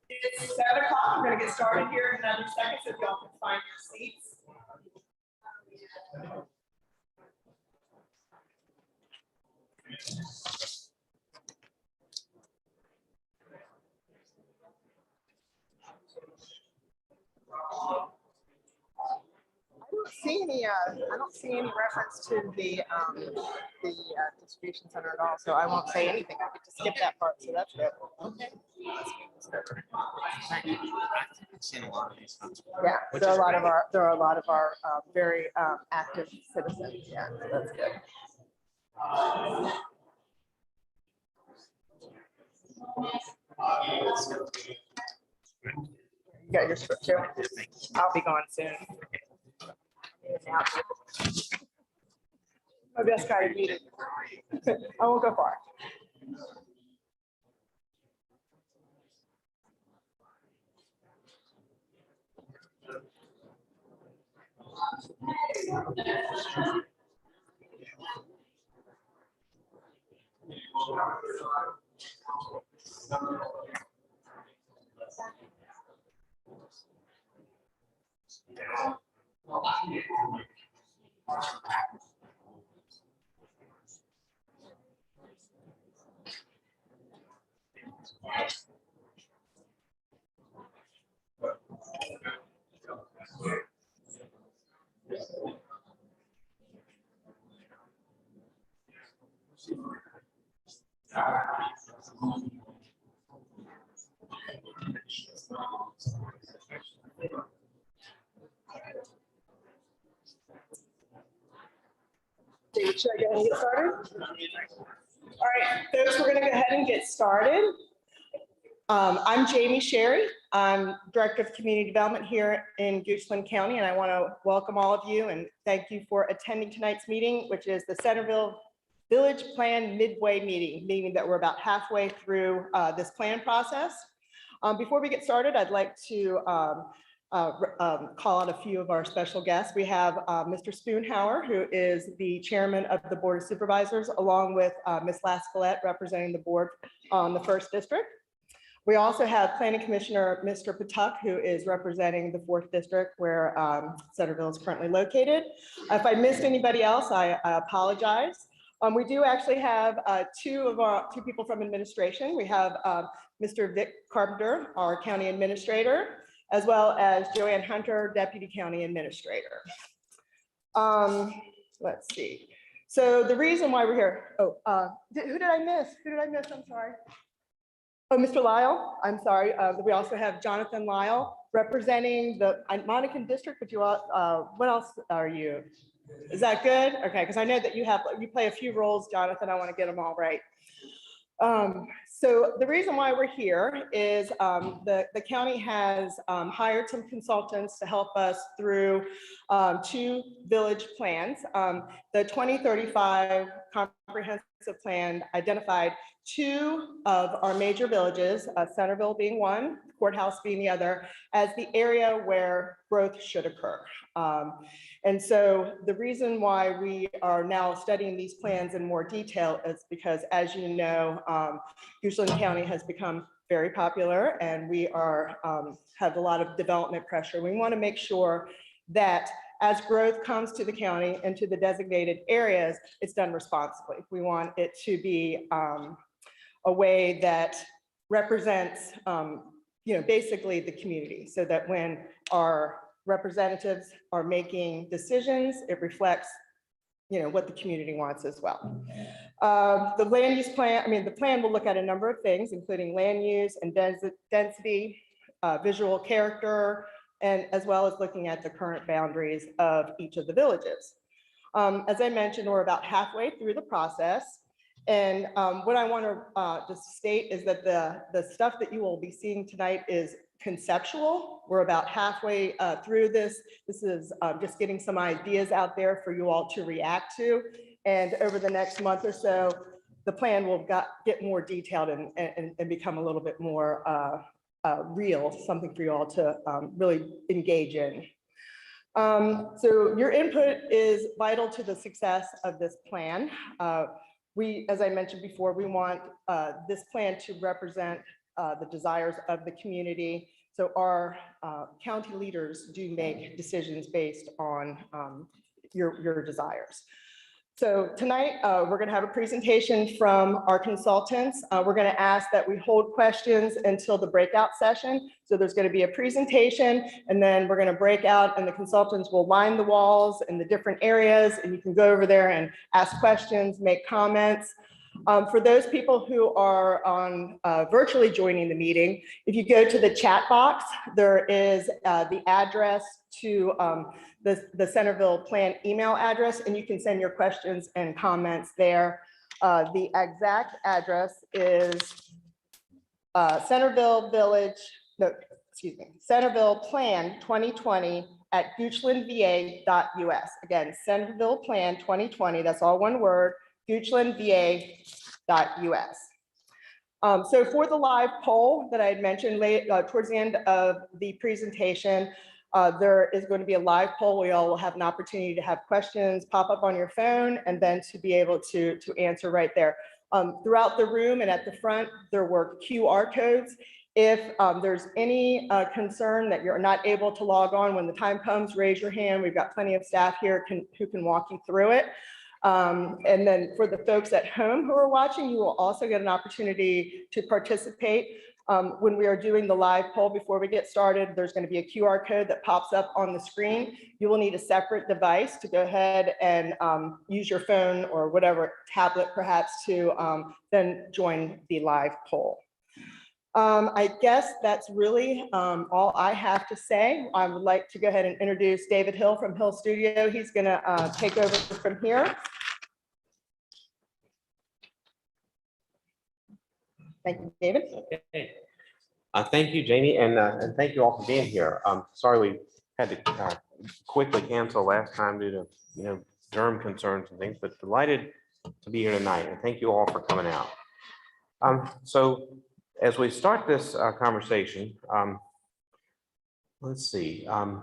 It's 7 o'clock. We're going to get started here in another second, so if y'all can find your seats. I don't see any reference to the distribution center at all, so I won't say anything. I get to skip that part, so that's good. Okay. Yeah, there are a lot of our very active citizens. Yeah, so that's good. You got your script too? I'll be gone soon. My best guy meeting. I won't go far. David, should I go ahead and get started? All right, folks, we're going to go ahead and get started. I'm Jamie Sherry. I'm Director of Community Development here in Goochland County, and I want to welcome all of you and thank you for attending tonight's meeting, which is the Centerville Village Plan Midway meeting, meaning that we're about halfway through this plan process. Before we get started, I'd like to call out a few of our special guests. We have Mr. Spoonhauer, who is the chairman of the Board of Supervisors, along with Ms. Lascalette, representing the board on the 1st District. We also have Planning Commissioner Mr. Patuk, who is representing the 4th District, where Centerville is currently located. If I missed anybody else, I apologize. We do actually have two people from administration. We have Mr. Vic Carpenter, our county administrator, as well as Joanne Hunter, Deputy County Administrator. Let's see. So the reason why we're here, who did I miss? Who did I miss? I'm sorry. Oh, Mr. Lyle, I'm sorry. We also have Jonathan Lyle representing the Monacan District, but you all, what else are you? Is that good? Okay, because I know that you play a few roles, Jonathan. I want to get them all right. So the reason why we're here is the county has hired some consultants to help us through 2 village plans. The 2035 comprehensive plan identified 2 of our major villages, Centerville being one, Courthouse being the other, as the area where growth should occur. And so the reason why we are now studying these plans in more detail is because, as you know, Goochland County has become very popular, and we are have a lot of development pressure. We want to make sure that as growth comes to the county and to the designated areas, it's done responsibly. We want it to be a way that represents, basically the community, so that when our representatives are making decisions, it reflects, what the community wants as well. The land use plan, the plan will look at a number of things, including land use and density, visual character, and as well as looking at the current boundaries of each of the villages. As I mentioned, we're about halfway through the process. And what I want to just state is that the stuff that you will be seeing tonight is conceptual. We're about halfway through this. This is just getting some ideas out there for you all to react to. And over the next month or so, the plan will get more detailed and become a little bit more real, something for you all to really engage in. So your input is vital to the success of this plan. as I mentioned before, we want this plan to represent the desires of the community. So our county leaders do make decisions based on your desires. So tonight, we're going to have a presentation from our consultants. We're going to ask that we hold questions until the breakout session. So there's going to be a presentation, and then we're going to break out, and the consultants will line the walls in the different areas, and you can go over there and ask questions, make comments. For those people who are on virtually joining the meeting, if you go to the chat box, there is the address to the Centerville plan email address, and you can send your questions and comments there. The exact address is Centerville Plan 2020 at goochlandva.us. Again, Centerville Plan 2020, that's all one word, goochlandva.us. So for the live poll that I had mentioned towards the end of the presentation, there is going to be a live poll. We all will have an opportunity to have questions pop up on your phone and then to be able to answer right there. Throughout the room and at the front, there were QR codes. If there's any concern that you're not able to log on when the time comes, raise your hand. We've got plenty of staff here who can walk you through it. And then for the folks at home who are watching, you will also get an opportunity to participate. When we are doing the live poll before we get started, there's going to be a QR code that pops up on the screen. You will need a separate device to go ahead and use your phone or whatever tablet perhaps to then join the live poll. I guess that's really all I have to say. I would like to go ahead and introduce David Hill from Hill Studio. He's going to take over from here. Thank you, David. Okay. Thank you, Jamie, and thank you all for being here. Sorry we had to quickly cancel last time due to germ concerns and things, but delighted to be here tonight, and thank you all for coming out. So as we start this conversation, let's see. Oh,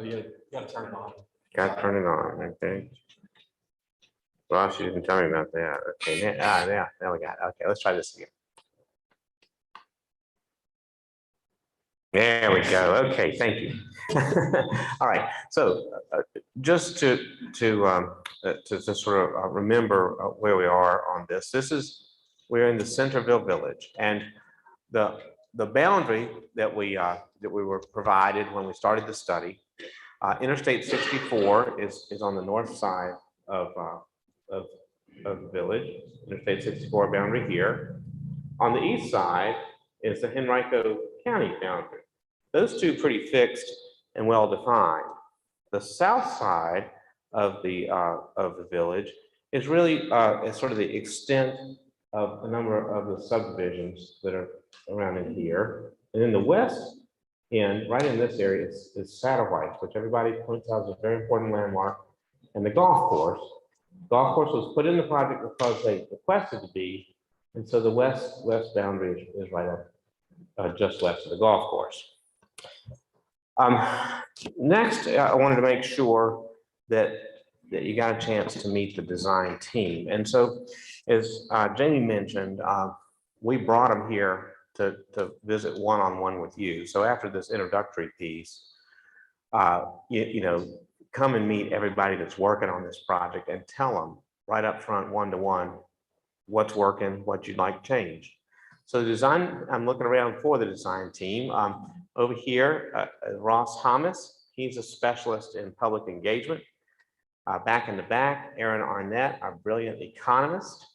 you gotta turn it on. Got to turn it on. Okay. Well, she didn't tell me about that. Okay, yeah, now we got it. Okay, let's try this again. There we go. Okay, thank you. All right, so just to sort of remember where we are on this. We're in the Centerville Village, and the boundary that we were provided when we started the study. Interstate 64 is on the north side of the village. Interstate 64 boundary here. On the east side is the Henrico County boundary. Those two pretty fixed and well defined. The south side of the village is really is sort of the extent of a number of the subdivisions that are around in here. And then the west end, right in this area, is Satterwhite, which everybody points out is a very important landmark, and the golf course. Golf course was put in the project because they requested to be, and so the west boundary is right up just west of the golf course. Next, I wanted to make sure that you got a chance to meet the design team, and so as Jamie mentioned, we brought them here to visit one-on-one with you. So after this introductory piece, you know, come and meet everybody that's working on this project and tell them right up front, one-to-one, what's working, what you'd like changed. So the design, I'm looking around for the design team. Over here, Ross Thomas, he's a specialist in public engagement. Back in the back, Aaron Arnett, our brilliant economist.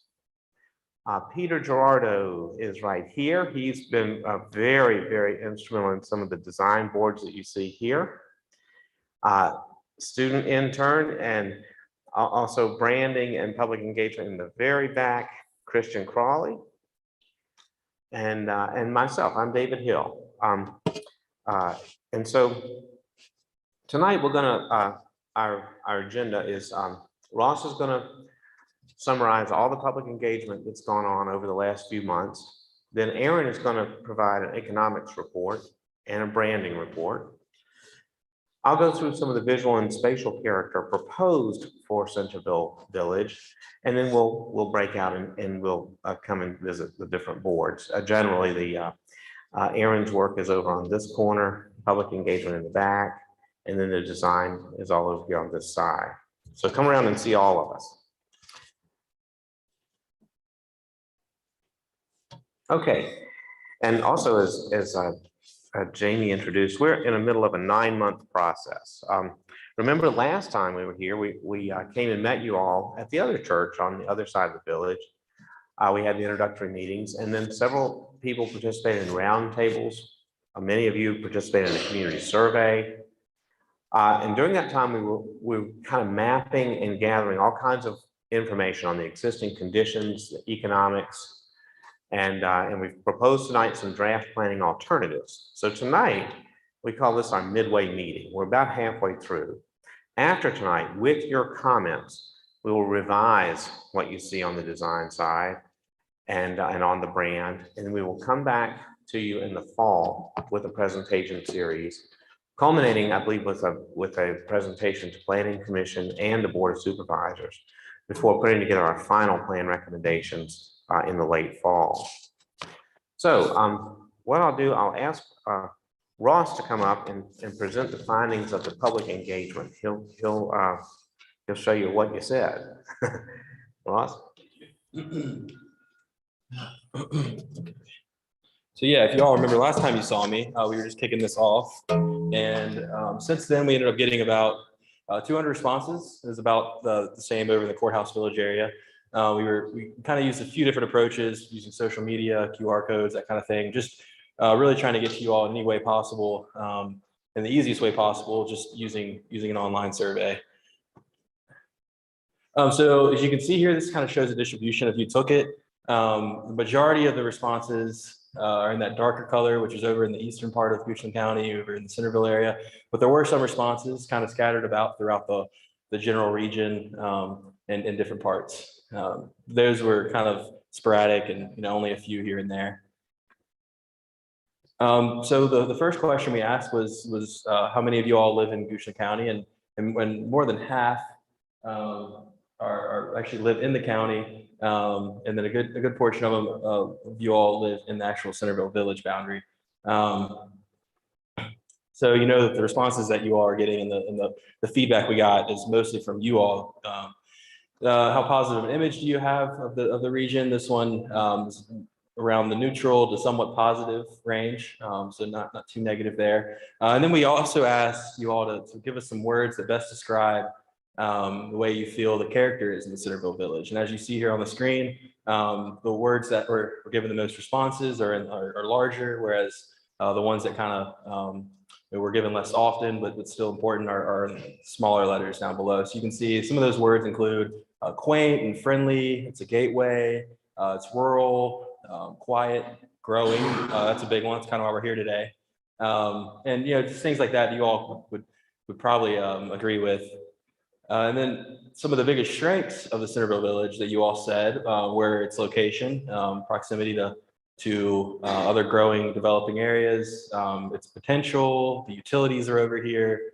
Peter Gerardo is right here. He's been very, very instrumental in some of the design boards that you see here. Student intern and also branding and public engagement in the very back, Christian Crawley. And myself, I'm David Hill. And so tonight we're gonna, our agenda is Ross is gonna summarize all the public engagement that's gone on over the last few months. Then Aaron is gonna provide an economics report and a branding report. I'll go through some of the visual and spatial character proposed for Centerville Village, and then we'll break out and we'll come and visit the different boards. Generally, the Aaron's work is over on this corner, public engagement in the back, and then the design is all over here on this side. So come around and see all of us. Okay, and also as Jamie introduced, we're in the middle of a 9-month process. Remember last time we were here, we came and met you all at the other church on the other side of the village. We had the introductory meetings, and then several people participated in roundtables. Many of you participated in a community survey. And during that time, we were kind of mapping and gathering all kinds of information on the existing conditions, the economics, and we've proposed tonight some draft planning alternatives. So tonight, we call this our midway meeting. We're about halfway through. After tonight, with your comments, we will revise what you see on the design side and on the brand, and we will come back to you in the fall with a presentation series, culminating, I believe, with a presentation to Planning Commission and the Board of Supervisors before putting together our final plan recommendations in the late fall. So what I'll do, I'll ask Ross to come up and present the findings of the public engagement. He'll show you what you said. Ross? So yeah, if you all remember last time you saw me, we were just kicking this off. And since then we ended up getting about 200 responses. It was about the same over in the Courthouse Village area. We kind of used a few different approaches using social media, QR codes, that kind of thing. Just really trying to get to you all in any way possible, in the easiest way possible, just using an online survey. So as you can see here, this kind of shows the distribution if you took it. The majority of the responses are in that darker color, which is over in the eastern part of Goochland County, over in the Centerville area. But there were some responses kind of scattered about throughout the general region and in different parts. Those were kind of sporadic and only a few here and there. So the first question we asked was how many of you all live in Goochland County, and when more than half are actually live in the county, and then a good portion of them you all live in the actual Centerville Village boundary. So that the responses that you all are getting and the feedback we got is mostly from you all. How positive an image do you have of the region? This one is around the neutral to somewhat positive range, so not too negative there. And then we also asked you all to give us some words that best describe the way you feel the character is in the Centerville Village. And as you see here on the screen, the words that were given the most responses are larger, whereas the ones that kind of were given less often, but still important, are smaller letters down below. So you can see some of those words include quaint and friendly. It's a gateway. It's rural, quiet, growing. That's a big one. It's kind of why we're here today. And just things like that you all would probably agree with. And then some of the biggest strengths of the Centerville Village that you all said were its location, proximity to other growing, developing areas, its potential, the utilities are over here.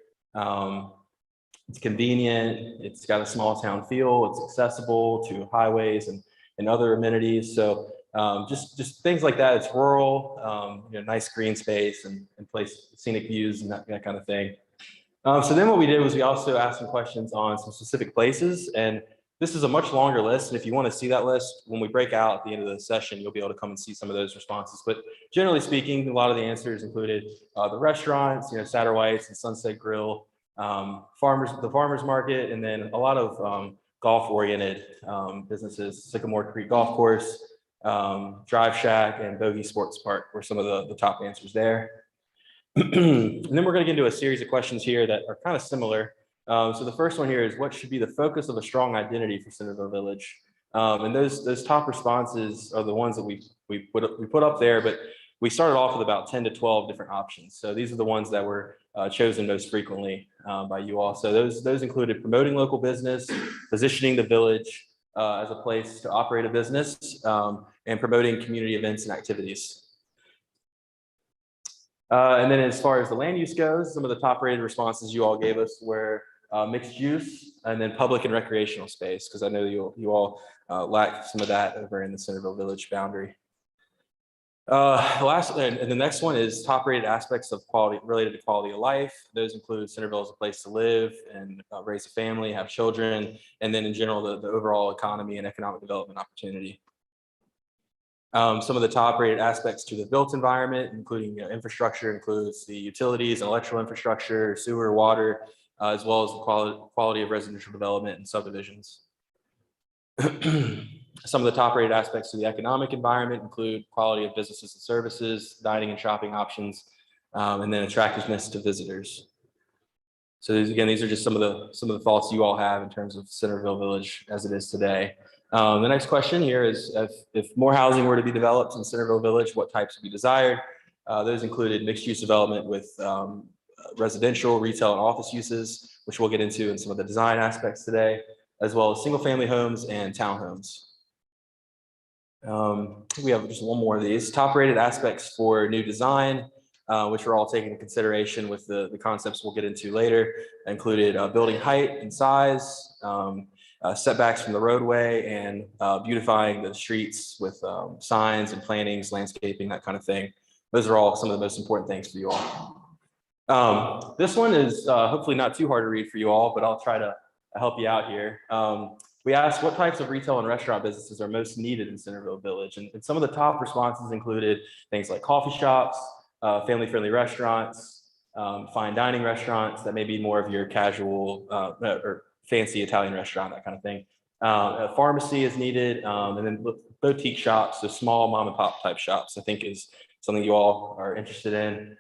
It's convenient, it's got a small town feel, it's accessible to highways and other amenities. So just things like that. It's rural, nice green space and place scenic views and that kind of thing. So then what we did was we also asked some questions on some specific places, and this is a much longer list. And if you want to see that list, when we break out at the end of the session, you'll be able to come and see some of those responses. But generally speaking, a lot of the answers included the restaurants, Satterwhite's and Sunset Grill, the farmers market, and then a lot of golf-oriented businesses. Sycamore Creek Golf Course, Drive Shack, and Bogey Sports Park were some of the top answers there. And then we're going to get into a series of questions here that are kind of similar. So the first one here is, what should be the focus of a strong identity for Centerville Village? And those top responses are the ones that we put up there, but we started off with about 10 to 12 different options. So these are the ones that were chosen most frequently by you all. So those included promoting local business, positioning the village as a place to operate a business, and promoting community events and activities. And then as far as the land use goes, some of the top rated responses you all gave us were mixed use and then public and recreational space, because I know you all lack some of that over in the Centerville Village boundary. And the next one is top rated aspects of quality related to quality of life. Those include Centerville as a place to live and raise a family, have children, and then in general, the overall economy and economic development opportunity. Some of the top rated aspects to the built environment, including infrastructure, includes the utilities and electrical infrastructure, sewer, water, as well as the quality of residential development and subdivisions. Some of the top rated aspects to the economic environment include quality of businesses and services, dining and shopping options, and then attractiveness to visitors. So these are just some of the thoughts you all have in terms of Centerville Village as it is today. The next question here is if more housing were to be developed in Centerville Village, what types would be desired? Those included mixed use development with residential, retail, and office uses, which we'll get into in some of the design aspects today, as well as single family homes and townhomes. We have just one more of these. Top rated aspects for new design, which we're all taking into consideration with the concepts we'll get into later, included building height and size, setbacks from the roadway, and beautifying the streets with signs and plantings, landscaping, that kind of thing. Those are all some of the most important things for you all. This one is hopefully not too hard to read for you all, but I'll try to help you out here. We asked what types of retail and restaurant businesses are most needed in Centerville Village. And some of the top responses included things like coffee shops, family-friendly restaurants, fine dining restaurants that may be more of your casual or fancy Italian restaurant, that kind of thing. A pharmacy is needed, and then boutique shops, so small mom and pop type shops, I think is something you all are interested in.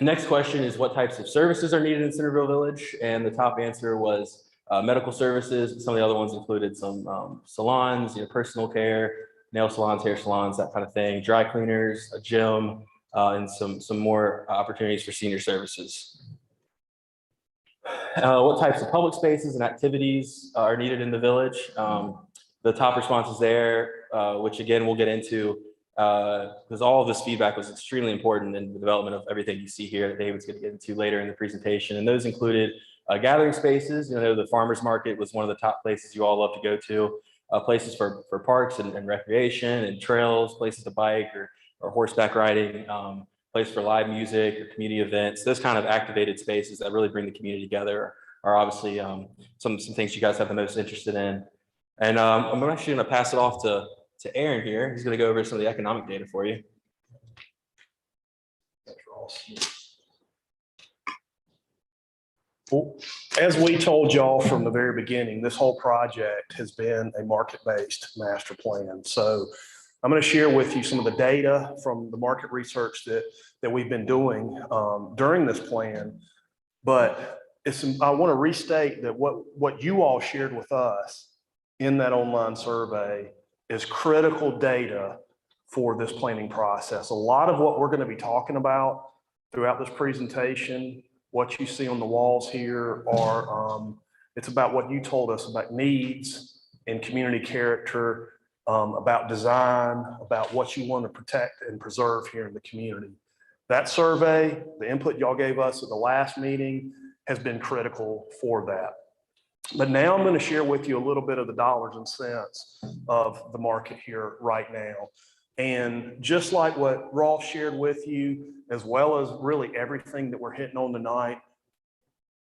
Next question is what types of services are needed in Centerville Village? And the top answer was medical services. Some of the other ones included some salons, personal care, nail salons, hair salons, that kind of thing, dry cleaners, a gym, and some more opportunities for senior services. What types of public spaces and activities are needed in the village? The top responses there, which again, we'll get into, because all of this feedback was extremely important in the development of everything you see here that David's going to get into later in the presentation. And those included gathering spaces. The farmers market was one of the top places you all love to go to. Places for parks and recreation and trails, places to bike or horseback riding, place for live music or community events. Those kind of activated spaces that really bring the community together are obviously some things you guys have the most interested in. And I'm actually going to pass it off to Aaron here. He's going to go over some of the economic data for you. Well, as we told y'all from the very beginning, this whole project has been a market-based master plan. So I'm going to share with you some of the data from the market research that we've been doing during this plan. But I want to restate that what you all shared with us in that online survey is critical data for this planning process. A lot of what we're going to be talking about throughout this presentation, what you see on the walls here are, it's about what you told us about needs and community character, about design, about what you want to protect and preserve here in the community. That survey, the input y'all gave us at the last meeting has been critical for that. But now I'm going to share with you a little bit of the dollars and cents of the market here right now. And just like what Rolf shared with you, as well as really everything that we're hitting on tonight,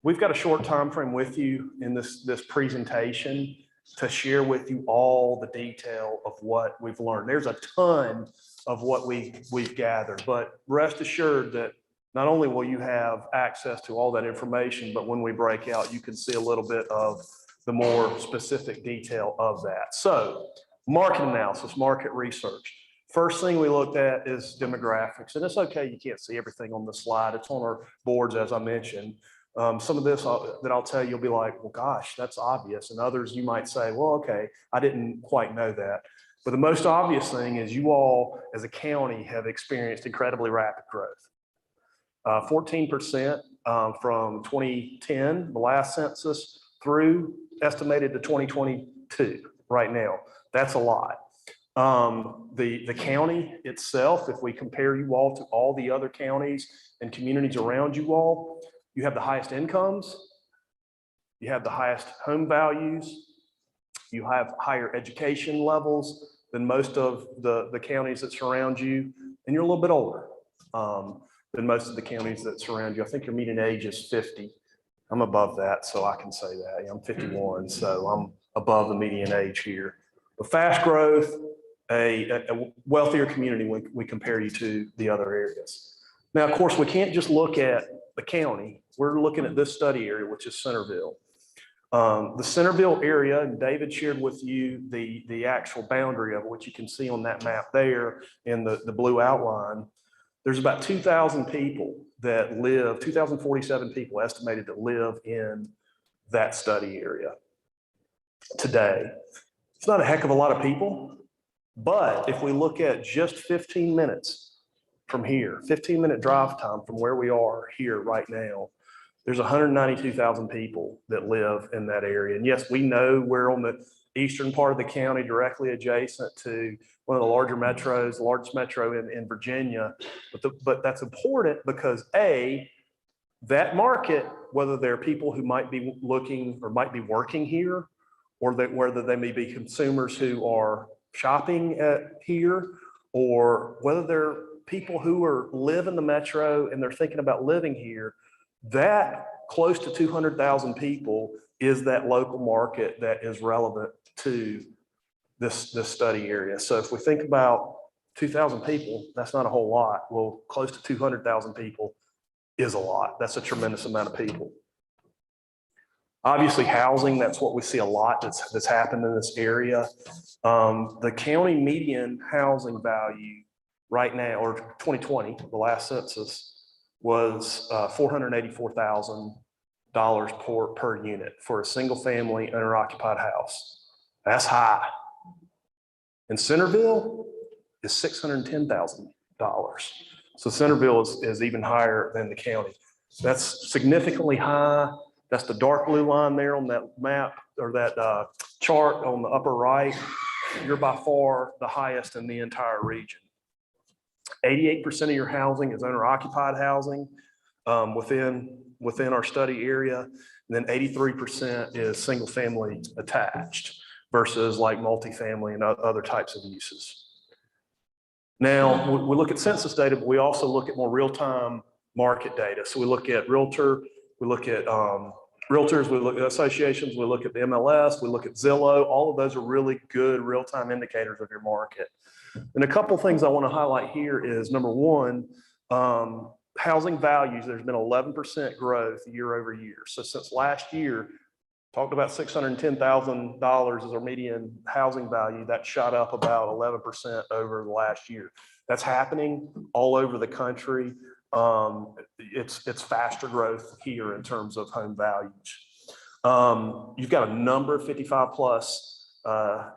we've got a short time frame with you in this presentation to share with you all the detail of what we've learned. There's a ton of what we've gathered, but rest assured that not only will you have access to all that information, but when we break out, you can see a little bit of the more specific detail of that. So market analysis, market research. First thing we looked at is demographics, and it's okay, you can't see everything on the slide. It's on our boards, as I mentioned. Some of this that I'll tell you, you'll be like, well, gosh, that's obvious. And others you might say, well, okay, I didn't quite know that. But the most obvious thing is you all as a county have experienced incredibly rapid growth. 14% from 2010, the last census, through estimated to 2022 right now. That's a lot. The county itself, if we compare you all to all the other counties and communities around you all, you have the highest incomes, you have the highest home values, you have higher education levels than most of the counties that surround you, and you're a little bit older than most of the counties that surround you. I think your median age is 50. I'm above that, so I can say that. I'm 51, so I'm above the median age here. But fast growth, a wealthier community when we compare you to the other areas. Now, of course, we can't just look at the county. We're looking at this study area, which is Centerville. The Centerville area, and David shared with you the actual boundary of it, which you can see on that map there in the blue outline. There's about 2,000 people that live, 2,047 people estimated to live in that study area today. It's not a heck of a lot of people, but if we look at just 15 minutes from here, 15-minute drive time from where we are here right now, there's 192,000 people that live in that area. And yes, we know we're on the eastern part of the county, directly adjacent to one of the larger metros, the largest metro in Virginia. But that's important because that market, whether they're people who might be looking or might be working here, or whether they may be consumers who are shopping here, or whether they're people who live in the metro and they're thinking about living here, that close to 200,000 people is that local market that is relevant to this study area. So if we think about 2,000 people, that's not a whole lot. Well, close to 200,000 people is a lot. That's a tremendous amount of people. Obviously, housing, that's what we see a lot that's happened in this area. The county median housing value right now, or 2020, the last census, was $484,000 per unit for a single family owner-occupied house. That's high. And Centerville is $610,000. So Centerville is even higher than the county. That's significantly high. That's the dark blue line there on that map, or that chart on the upper right. You're by far the highest in the entire region. 88% of your housing is owner-occupied housing within our study area. And then 83% is single-family attached versus like multifamily and other types of uses. Now, we look at census data, but we also look at more real-time market data. So we look at realtors, we look at associations, we look at the MLS, we look at Zillow. All of those are really good real-time indicators of your market. And a couple things I want to highlight here is, number one, housing values. There's been 11% growth year over year. So since last year, talked about $610,000 as our median housing value. That shot up about 11% over the last year. That's happening all over the country. It's faster growth here in terms of home values. You've got a number of 55 plus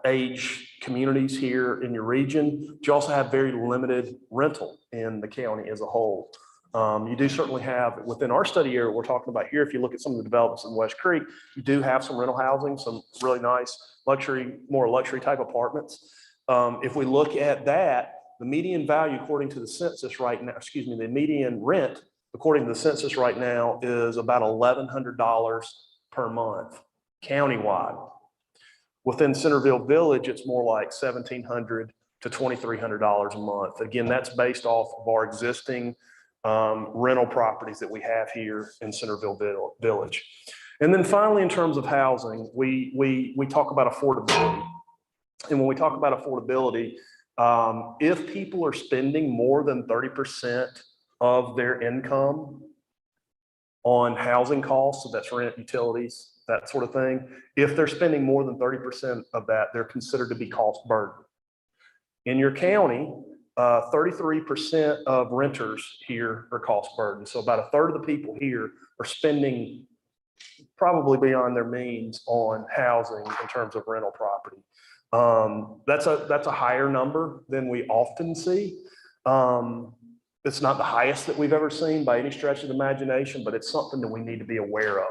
age communities here in your region, but you also have very limited rental in the county as a whole. You do certainly have, within our study area we're talking about here, if you look at some of the developments in West Creek, you do have some rental housing, some really nice luxury, more luxury type apartments. If we look at that, the median value according to the census right now, the median rent according to the census right now is about $1,100 per month, countywide. Within Centerville Village, it's more like $1,700 to $2,300 a month. Again, that's based off of our existing rental properties that we have here in Centerville Village. And then finally, in terms of housing, we talk about affordability. And when we talk about affordability, if people are spending more than 30% of their income on housing costs, so that's rent, utilities, that sort of thing, if they're spending more than 30% of that, they're considered to be cost burden. In your county, 33% of renters here are cost burden. So about a third of the people here are spending probably beyond their means on housing in terms of rental property. That's a higher number than we often see. It's not the highest that we've ever seen by any stretch of the imagination, but it's something that we need to be aware of.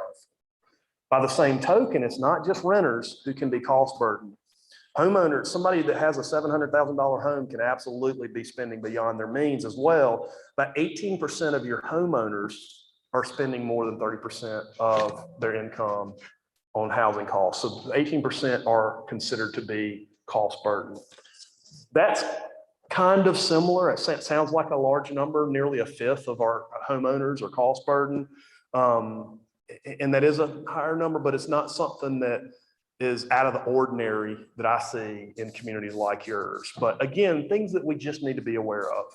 By the same token, it's not just renters who can be cost burden. Homeowners, somebody that has a $700,000 home can absolutely be spending beyond their means as well. About 18% of your homeowners are spending more than 30% of their income on housing costs. So 18% are considered to be cost burden. That's kind of similar. It sounds like a large number. Nearly a fifth of our homeowners are cost burden. And that is a higher number, but it's not something that is out of the ordinary that I see in communities like yours. But again, things that we just need to be aware of.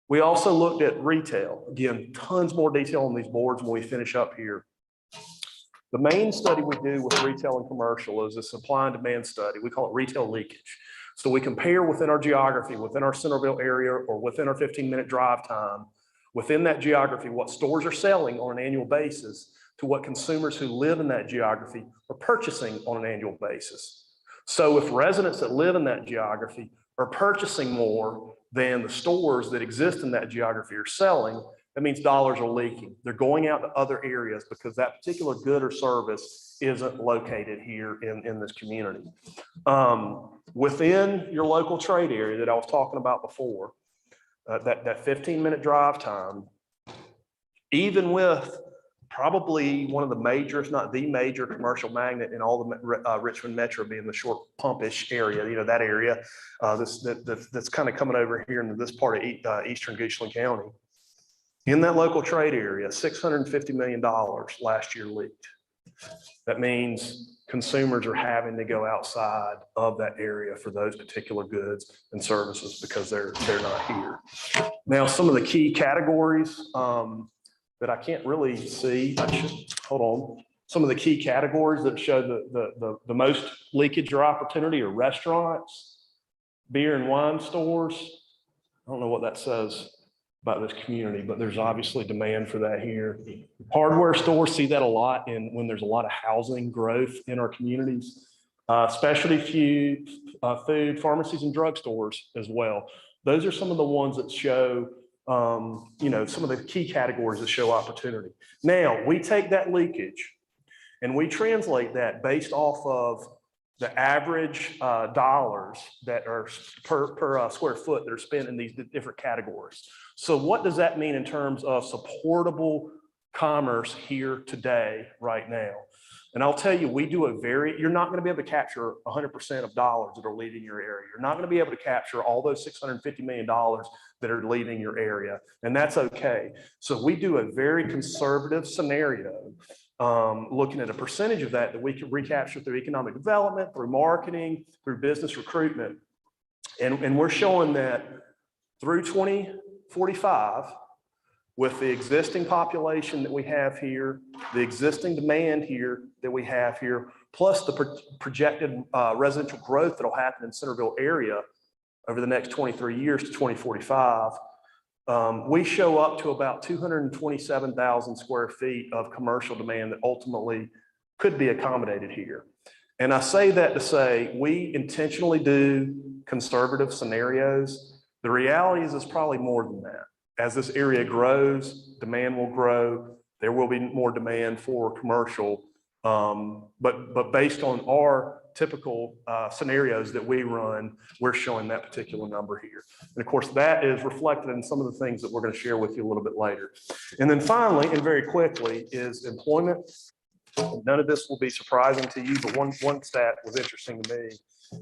We also looked at retail. Again, tons more detail on these boards when we finish up here. The main study we do with retail and commercial is a supply and demand study. We call it retail leakage. So we compare within our geography, within our Centerville area, or within our 15-minute drive time, within that geography, what stores are selling on an annual basis to what consumers who live in that geography are purchasing on an annual basis. So if residents that live in that geography are purchasing more than the stores that exist in that geography are selling, that means dollars are leaking. They're going out to other areas because that particular good or service isn't located here in this community. Within your local trade area that I was talking about before, that 15-minute drive time, even with probably one of the major, if not the major commercial magnet in all the Richmond Metro being the Short Pumpish area, you know, that area that's kind of coming over here into this part of eastern Goochland County. In that local trade area, $650 million last year leaked. That means consumers are having to go outside of that area for those particular goods and services because they're not here. Now, some of the key categories that I can't really see, hold on. Some of the key categories that show the most leakage or opportunity are restaurants, beer and wine stores. I don't know what that says about this community, but there's obviously demand for that here. Hardware stores, see that a lot when there's a lot of housing growth in our communities. Specialty food, pharmacies, and drugstores as well. Those are some of the ones that show, you know, some of the key categories that show opportunity. Now, we take that leakage and we translate that based off of the average dollars that are per square foot that are spent in these different categories. So what does that mean in terms of supportable commerce here today, right now? And I'll tell you, we do you're not going to be able to capture 100% of dollars that are leaving your area. You're not going to be able to capture all those $650 million that are leaving your area, and that's okay. So we do a very conservative scenario, looking at a percentage of that we can recapture through economic development, through marketing, through business recruitment. And we're showing that through 2045, with the existing population that we have here, the existing demand here that we have here, plus the projected residential growth that'll happen in Centerville area over the next 23 years to 2045, we show up to about 227,000 square feet of commercial demand that ultimately could be accommodated here. And I say that to say we intentionally do conservative scenarios. The reality is it's probably more than that. As this area grows, demand will grow. There will be more demand for commercial, but based on our typical scenarios that we run, we're showing that particular number here. And of course, that is reflected in some of the things that we're going to share with you a little bit later. And then finally, and very quickly, is employment. None of this will be surprising to you, but one stat was interesting to me.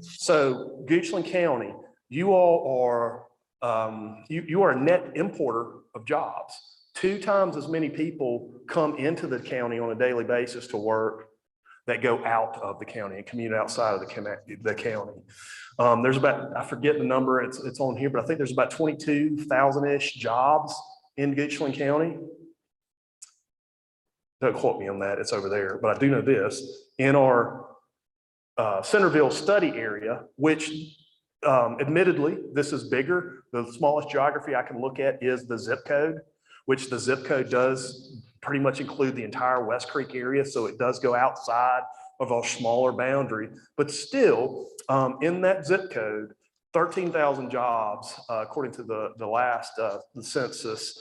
So Goochland County, you all are you are a net importer of jobs. 2 times as many people come into the county on a daily basis to work that go out of the county and commute outside of the county. There's about, I forget the number, it's on here, but I think there's about 22,000-ish jobs in Goochland County. Don't quote me on that, it's over there, but I do know this. In our Centerville study area, which admittedly, this is bigger. The smallest geography I can look at is the zip code, which the zip code does pretty much include the entire West Creek area. So it does go outside of a smaller boundary, but still in that zip code, 13,000 jobs, according to the last the census,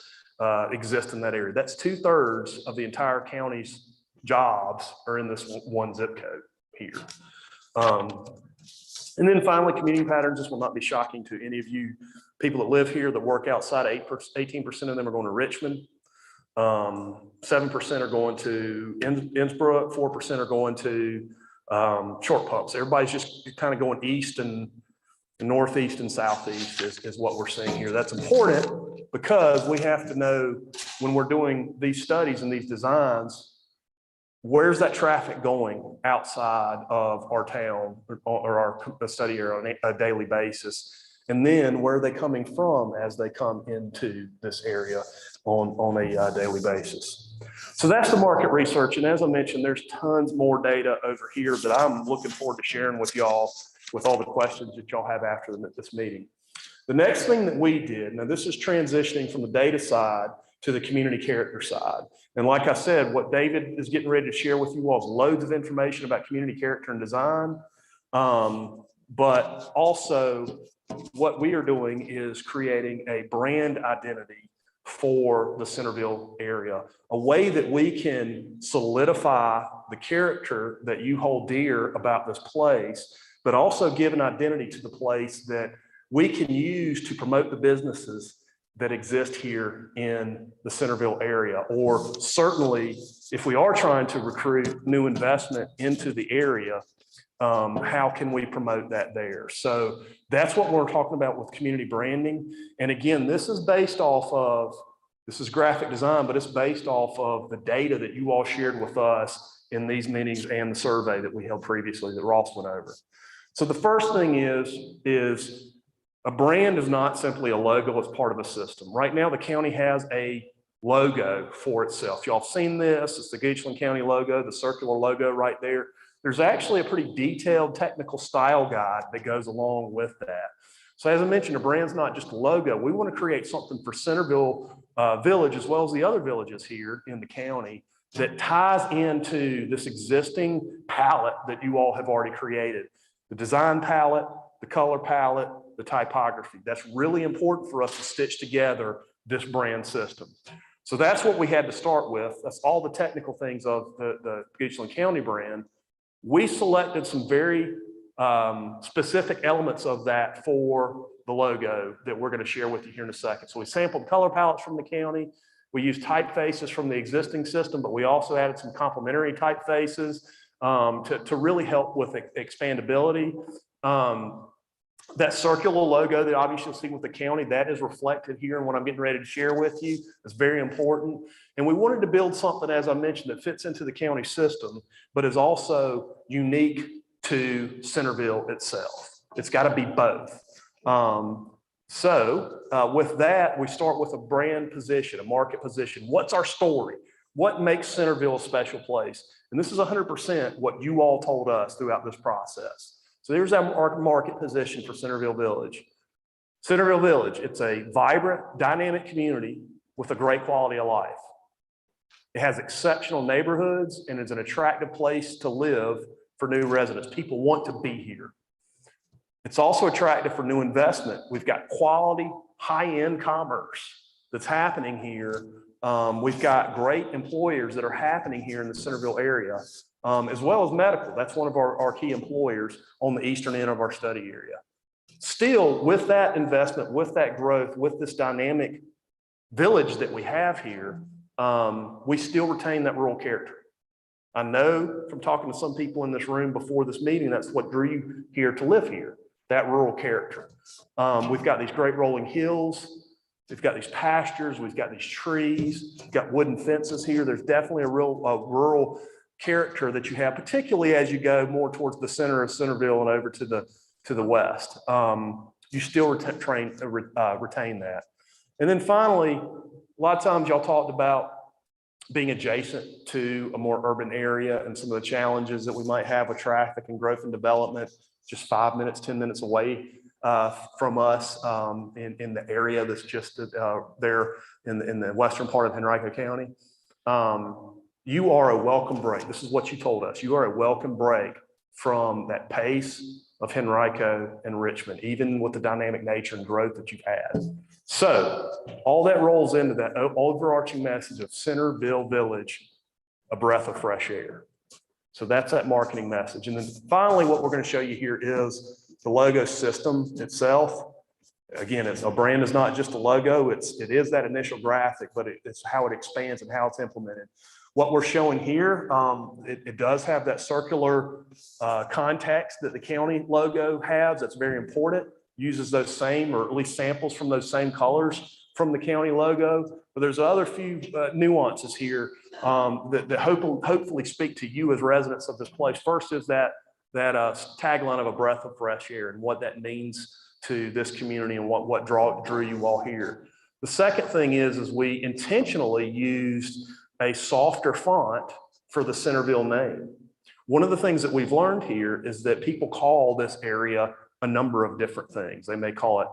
exist in that area. That's 2/3 of the entire county's jobs are in this one zip code here. And then finally, commuting patterns. This will not be shocking to any of you people that live here that work outside. 18% of them are going to Richmond. 7% are going to Innsbruck. 4% are going to short pumps. Everybody's just kind of going east and northeast and southeast is what we're seeing here. That's important because we have to know when we're doing these studies and these designs, where's that traffic going outside of our town or our study area on a daily basis? And then where are they coming from as they come into this area on a daily basis? So that's the market research. And as I mentioned, there's tons more data over here that I'm looking forward to sharing with y'all with all the questions that y'all have after this meeting. The next thing that we did, now this is transitioning from the data side to the community character side. And like I said, what David is getting ready to share with you all is loads of information about community character and design. But also what we are doing is creating a brand identity for the Centerville area, a way that we can solidify the character that you hold dear about this place, but also give an identity to the place that we can use to promote the businesses that exist here in the Centerville area. Or certainly, if we are trying to recruit new investment into the area, how can we promote that there? So that's what we're talking about with community branding. And again, this is based off of, this is graphic design, but it's based off of the data that you all shared with us in these meetings and the survey that we held previously that Ross went over. So the first thing is a brand is not simply a logo, it's part of a system. Right now, the county has a logo for itself. Y'all have seen this, it's the Goochland County logo, the circular logo right there. There's actually a pretty detailed technical style guide that goes along with that. So as I mentioned, a brand's not just a logo. We want to create something for Centerville Village as well as the other villages here in the county that ties into this existing palette that you all have already created. The design palette, the color palette, the typography. That's really important for us to stitch together this brand system. So that's what we had to start with. That's all the technical things of the Goochland County brand. We selected some very specific elements of that for the logo that we're going to share with you here in a second. So we sampled color palettes from the county. We used typefaces from the existing system, but we also added some complementary typefaces to really help with expandability. That circular logo that obviously you'll see with the county, that is reflected here in what I'm getting ready to share with you. It's very important. And we wanted to build something, as I mentioned, that fits into the county system, but is also unique to Centerville itself. It's got to be both. With that, we start with a brand position, a market position. What's our story? What makes Centerville a special place? And this is 100% what you all told us throughout this process. So there's our market position for Centerville Village. Centerville Village, it's a vibrant, dynamic community with a great quality of life. It has exceptional neighborhoods and is an attractive place to live for new residents. People want to be here. It's also attractive for new investment. We've got quality, high-end commerce that's happening here. We've got great employers that are happening here in the Centerville area, as well as medical. That's one of our key employers on the eastern end of our study area. Still, with that investment, with that growth, with this dynamic village that we have here, we still retain that rural character. I know from talking to some people in this room before this meeting, that's what drew you here to live here, that rural character. We've got these great rolling hills. We've got these pastures. We've got these trees. We've got wooden fences here. There's definitely a real rural character that you have, particularly as you go more towards the center of Centerville and over to the west. You still retain that. And then finally, a lot of times y'all talked about being adjacent to a more urban area and some of the challenges that we might have with traffic and growth and development, just 5 minutes, 10 minutes away from us in the area that's just there in the western part of Henrico County. You are a welcome break. This is what you told us. You are a welcome break from that pace of Henrico and Richmond, even with the dynamic nature and growth that you've had. So all that rolls into that overarching message of Centerville Village, a breath of fresh air. So that's that marketing message. And then finally, what we're going to show you here is the logo system itself. Again, a brand is not just a logo, it is that initial graphic, but it's how it expands and how it's implemented. What we're showing here, it does have that circular context that the county logo has. That's very important. Uses those same, or at least samples from those same colors from the county logo. But there's other few nuances here that hopefully speak to you as residents of this place. First is that tagline of a breath of fresh air and what that means to this community and what drew you all here. The second thing is we intentionally used a softer font for the Centerville name. One of the things that we've learned here is that people call this area a number of different things. They may call it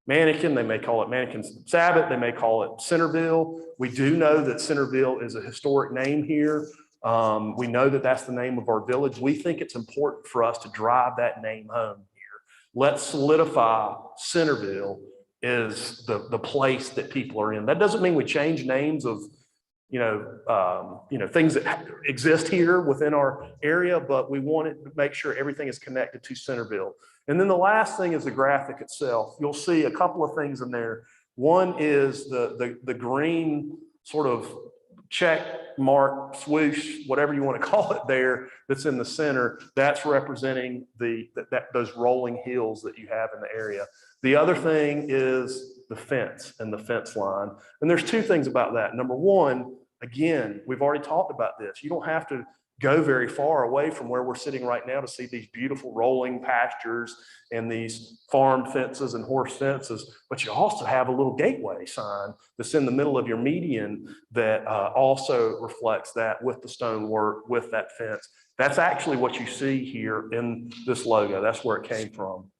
Mannequin, they may call it Mannequin Sabbath, they may call it Centerville. We do know that Centerville is a historic name here. We know that that's the name of our village. We think it's important for us to drive that name home here. Let's solidify Centerville is the place that people are in. That doesn't mean we change names of things that exist here within our area, but we wanted to make sure everything is connected to Centerville. And then the last thing is the graphic itself. You'll see a couple of things in there. One is the green sort of check mark, swoosh, whatever you want to call it there, that's in the center. That's representing those rolling hills that you have in the area. The other thing is the fence and the fence line. And there's two things about that. Number one, again, we've already talked about this. You don't have to go very far away from where we're sitting right now to see these beautiful rolling pastures and these farm fences and horse fences, but you also have a little gateway sign that's in the middle of your median that also reflects that with the stonework, with that fence. That's actually what you see here in this logo. That's where it came from.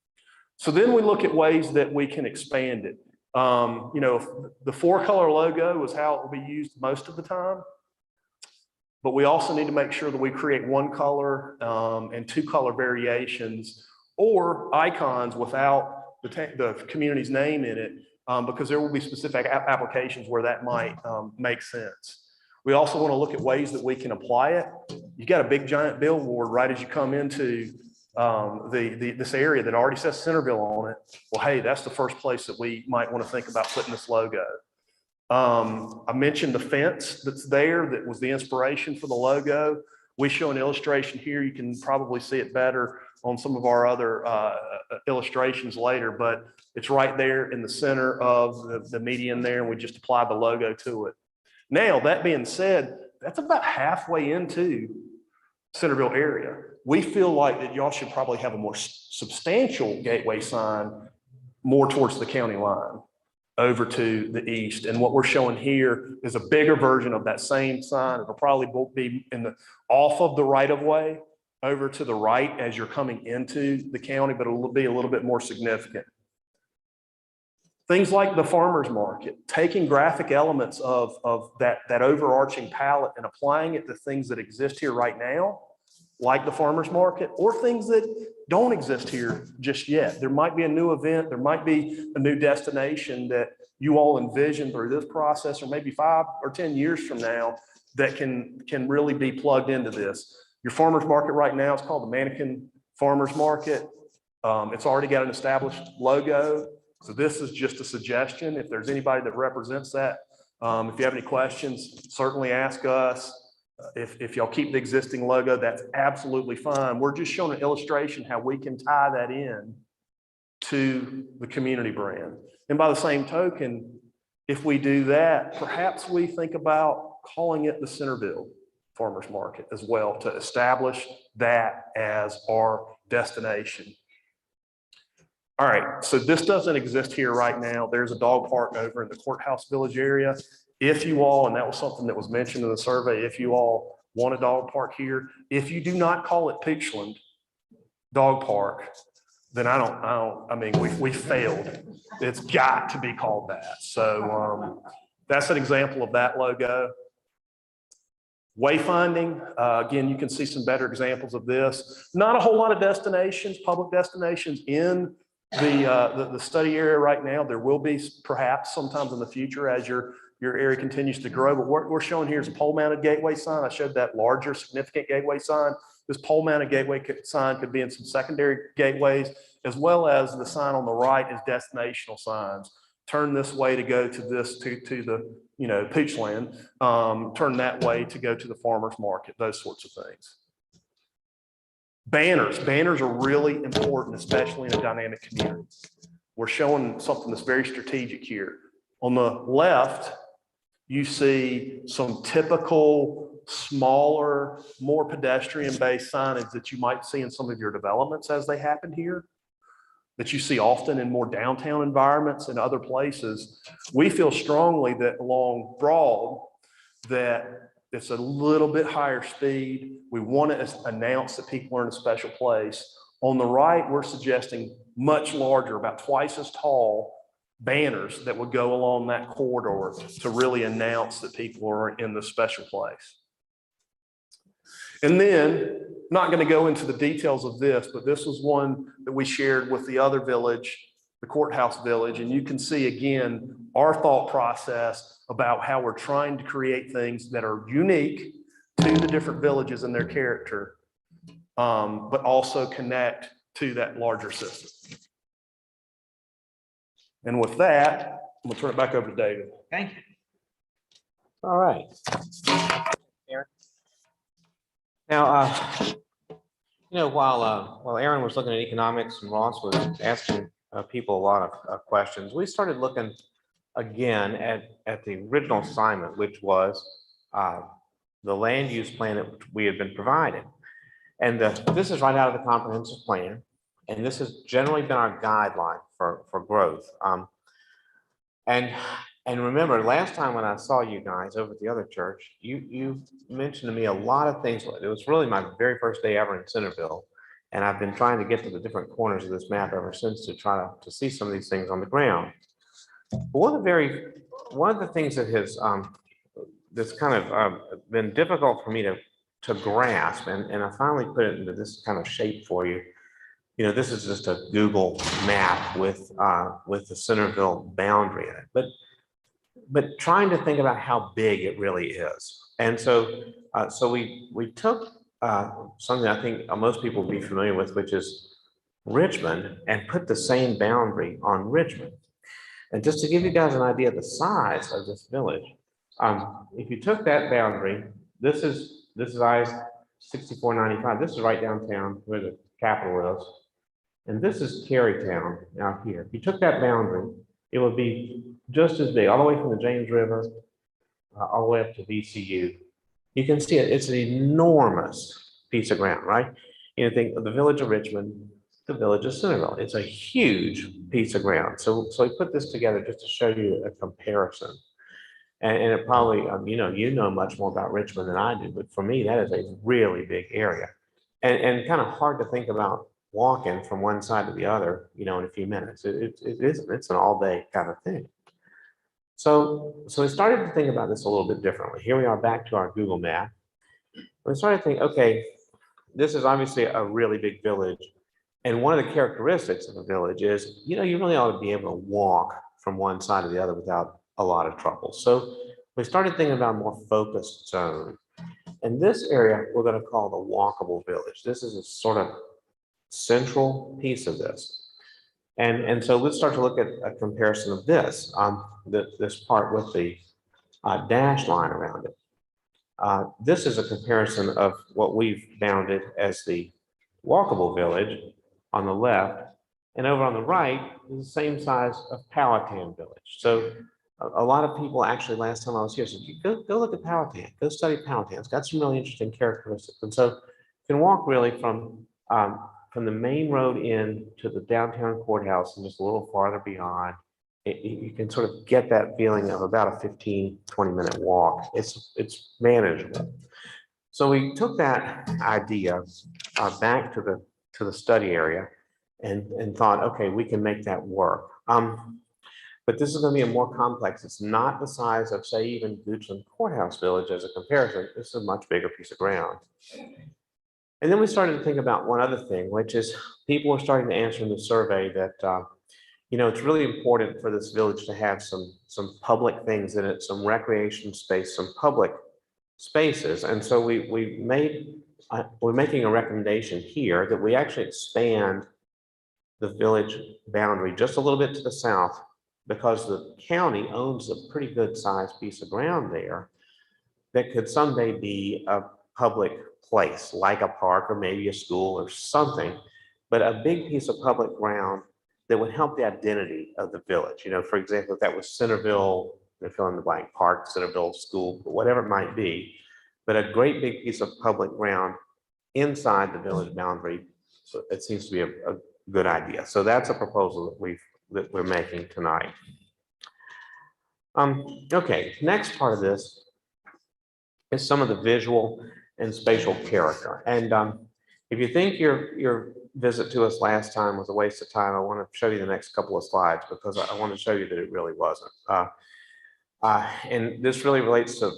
So then we look at ways that we can expand it. The 4-color logo is how it will be used most of the time. But we also need to make sure that we create 1 color and 2 color variations or icons without the community's name in it, because there will be specific applications where that might make sense. We also want to look at ways that we can apply it. You got a big giant billboard right as you come into this area that already says Centerville on it. Well, hey, that's the first place that we might want to think about putting this logo. I mentioned the fence that's there that was the inspiration for the logo. We show an illustration here. You can probably see it better on some of our other illustrations later, but it's right there in the center of the median there, and we just applied the logo to it. Now, that being said, that's about halfway into Centerville area. We feel like that y'all should probably have a more substantial gateway sign more towards the county line over to the east. And what we're showing here is a bigger version of that same sign. It'll probably be off of the right of way over to the right as you're coming into the county, but it'll be a little bit more significant. Things like the farmer's market, taking graphic elements of that overarching palette and applying it to things that exist here right now, like the farmer's market, or things that don't exist here just yet. There might be a new event, there might be a new destination that you all envision through this process, or maybe 5 or 10 years from now that can really be plugged into this. Your farmer's market right now is called the Mannequin Farmer's Market. It's already got an established logo. So this is just a suggestion. If there's anybody that represents that, if you have any questions, certainly ask us. If y'all keep the existing logo, that's absolutely fine. We're just showing an illustration how we can tie that in to the community brand. And by the same token, if we do that, perhaps we think about calling it the Centerville Farmers Market as well, to establish that as our destination. All right, so this doesn't exist here right now. There's a dog park over in the Courthouse Village area. If you all, and that was something that was mentioned in the survey, if you all want a dog park here, if you do not call it Peachland Dog Park, then I mean, we failed. It's got to be called that. So that's an example of that logo. Wayfinding, again, you can see some better examples of this. Not a whole lot of destinations, public destinations in the study area right now. There will be perhaps sometimes in the future as your area continues to grow, but what we're showing here is a pole mounted gateway sign. I showed that larger significant gateway sign. This pole mounted gateway sign could be in some secondary gateways, as well as the sign on the right is destinational signs. Turn this way to go to this, to the, Peachland, turn that way to go to the farmer's market, those sorts of things. Banners are really important, especially in a dynamic community. We're showing something that's very strategic here. On the left, you see some typical, smaller, more pedestrian-based signage that you might see in some of your developments as they happen here, that you see often in more downtown environments and other places. We feel strongly that along Broad, that it's a little bit higher speed. We want to announce that people are in a special place. On the right, we're suggesting much larger, about twice as tall banners that would go along that corridor to really announce that people are in this special place. And then, not going to go into the details of this, but this was one that we shared with the other village, the courthouse village, and you can see again our thought process about how we're trying to create things that are unique to the different villages and their character, but also connect to that larger system. And with that, I'm gonna turn it back over to David. Thank you. All right. Aaron. Now, while Aaron was looking at economics and Ross was asking people a lot of questions, we started looking again at the original assignment, which was the land use plan that we had been provided. And this is right out of the comprehensive plan. And this has generally been our guideline for growth. And remember, last time when I saw you guys over at the other church, you mentioned to me a lot of things. It was really my very first day ever in Centerville. And I've been trying to get to the different corners of this map ever since to try to see some of these things on the ground. But one of the things that has that's kind of been difficult for me to grasp, and I finally put it into this kind of shape for you. This is just a Google map with the Centerville boundary in it, but trying to think about how big it really is. And so we took something I think most people will be familiar with, which is Richmond, and put the same boundary on Richmond. And just to give you guys an idea of the size of this village, if you took that boundary, this is I-6495. This is right downtown where the Capitol is. And this is Carytown out here. If you took that boundary, it would be just as big, all the way from the James River, all the way up to VCU. You can see it, it's an enormous piece of ground, right? Think of the village of Richmond, the village of Centerville. It's a huge piece of ground. So we put this together just to show you a comparison. And it probably, you know much more about Richmond than I do, but for me, that is a really big area. And kind of hard to think about walking from one side to the other, in a few minutes. It's an all day kind of thing. So we started to think about this a little bit differently. Here we are back to our Google map. We started to think, okay, this is obviously a really big village. And one of the characteristics of a village is, you really ought to be able to walk from one side to the other without a lot of trouble. So we started thinking about a more focused zone. And this area we're going to call the walkable village. This is a sort of central piece of this. And so let's start to look at a comparison of this, this part with the dashed line around it. This is a comparison of what we've bounded as the walkable village on the left, and over on the right is the same size of Powhatan village. So a lot of people actually, last time I was here, said, go look at Powhatan, go study Powhatan. It's got some really interesting characteristics. And so you can walk really from the main road in to the downtown courthouse and just a little farther beyond. You can sort of get that feeling of about a 15, 20-minute walk. It's manageable. So we took that idea back to the study area and thought, okay, we can make that work. But this is going to be a more complex. It's not the size of, say, even Goochland Courthouse Village as a comparison. This is a much bigger piece of ground. And then we started to think about one other thing, which is people were starting to answer in the survey that, it's really important for this village to have some public things in it, some recreation space, some public spaces. And so we made we're making a recommendation here that we actually expand the village boundary just a little bit to the south, because the county owns a pretty good sized piece of ground there that could someday be a public place, like a park or maybe a school or something, but a big piece of public ground that would help the identity of the village. You know, for example, if that was Centerville, fill in the blank, park, Centerville school, whatever it might be, but a great big piece of public ground inside the village boundary. So it seems to be a good idea. So that's a proposal that we're making tonight. Okay, next part of this is some of the visual and spatial character. And if you think your visit to us last time was a waste of time, I want to show you the next couple of slides, because I want to show you that it really wasn't. And this really relates to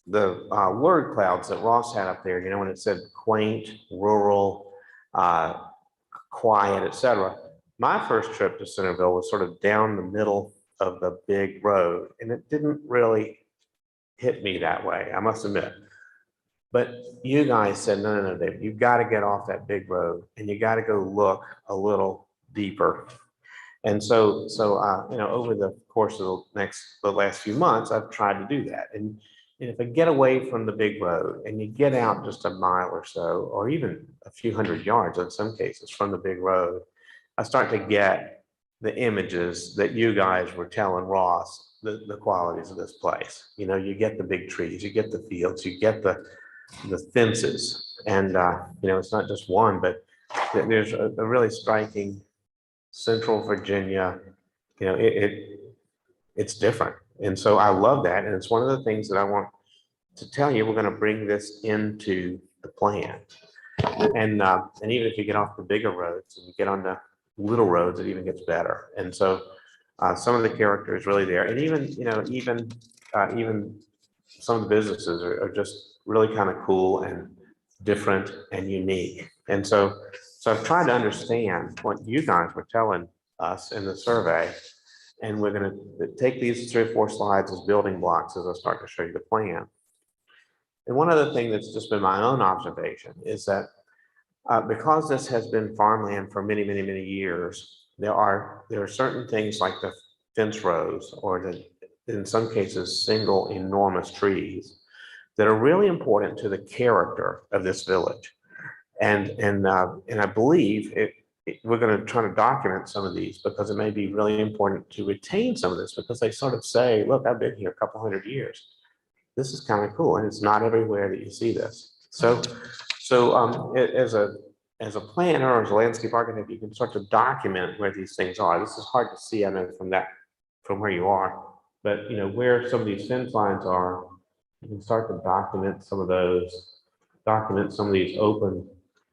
the word clouds that Ross had up there, you know, when it said quaint, rural, quiet, etc. My first trip to Centerville was sort of down the middle of the big road, and it didn't really hit me that way, I must admit. But you guys said, no, David, you've got to get off that big road and you got to go look a little deeper. And so you know, over the course of the last few months, I've tried to do that. And if I get away from the big road and you get out just a mile or so, or even a few hundred yards in some cases from the big road, I start to get the images that you guys were telling Ross, the qualities of this place. You know, you get the big trees, you get the fields, you get the fences, and you know, it's not just one, but there's a really striking Central Virginia. You know, it's different, and so I love that, and it's one of the things that I want to tell you. We're going to bring this into the plan, and even if you get off the bigger roads and you get on the little roads, it even gets better. And so some of the character is really there, and even you know, even some of the businesses are just really kind of cool and different and unique. And so I've tried to understand what you guys were telling us in the survey, and we're going to take these 3 or 4 slides as building blocks as I start to show you the plan. And one other thing that's just been my own observation is that because this has been farmland for many, many, many years, there are certain things like the fence rows, or in some cases single enormous trees, that are really important to the character of this village. And I believe we're going to try to document some of these, because it may be really important to retain some of this, because they sort of say, look, I've been here a couple hundred years. This is kind of cool, and it's not everywhere that you see this. So as a planner or as a landscape architect, you can start to document where these things are. This is hard to see, I know, from where you are, but you know, where some of these fence lines are, you can start to document some of those, document some of these open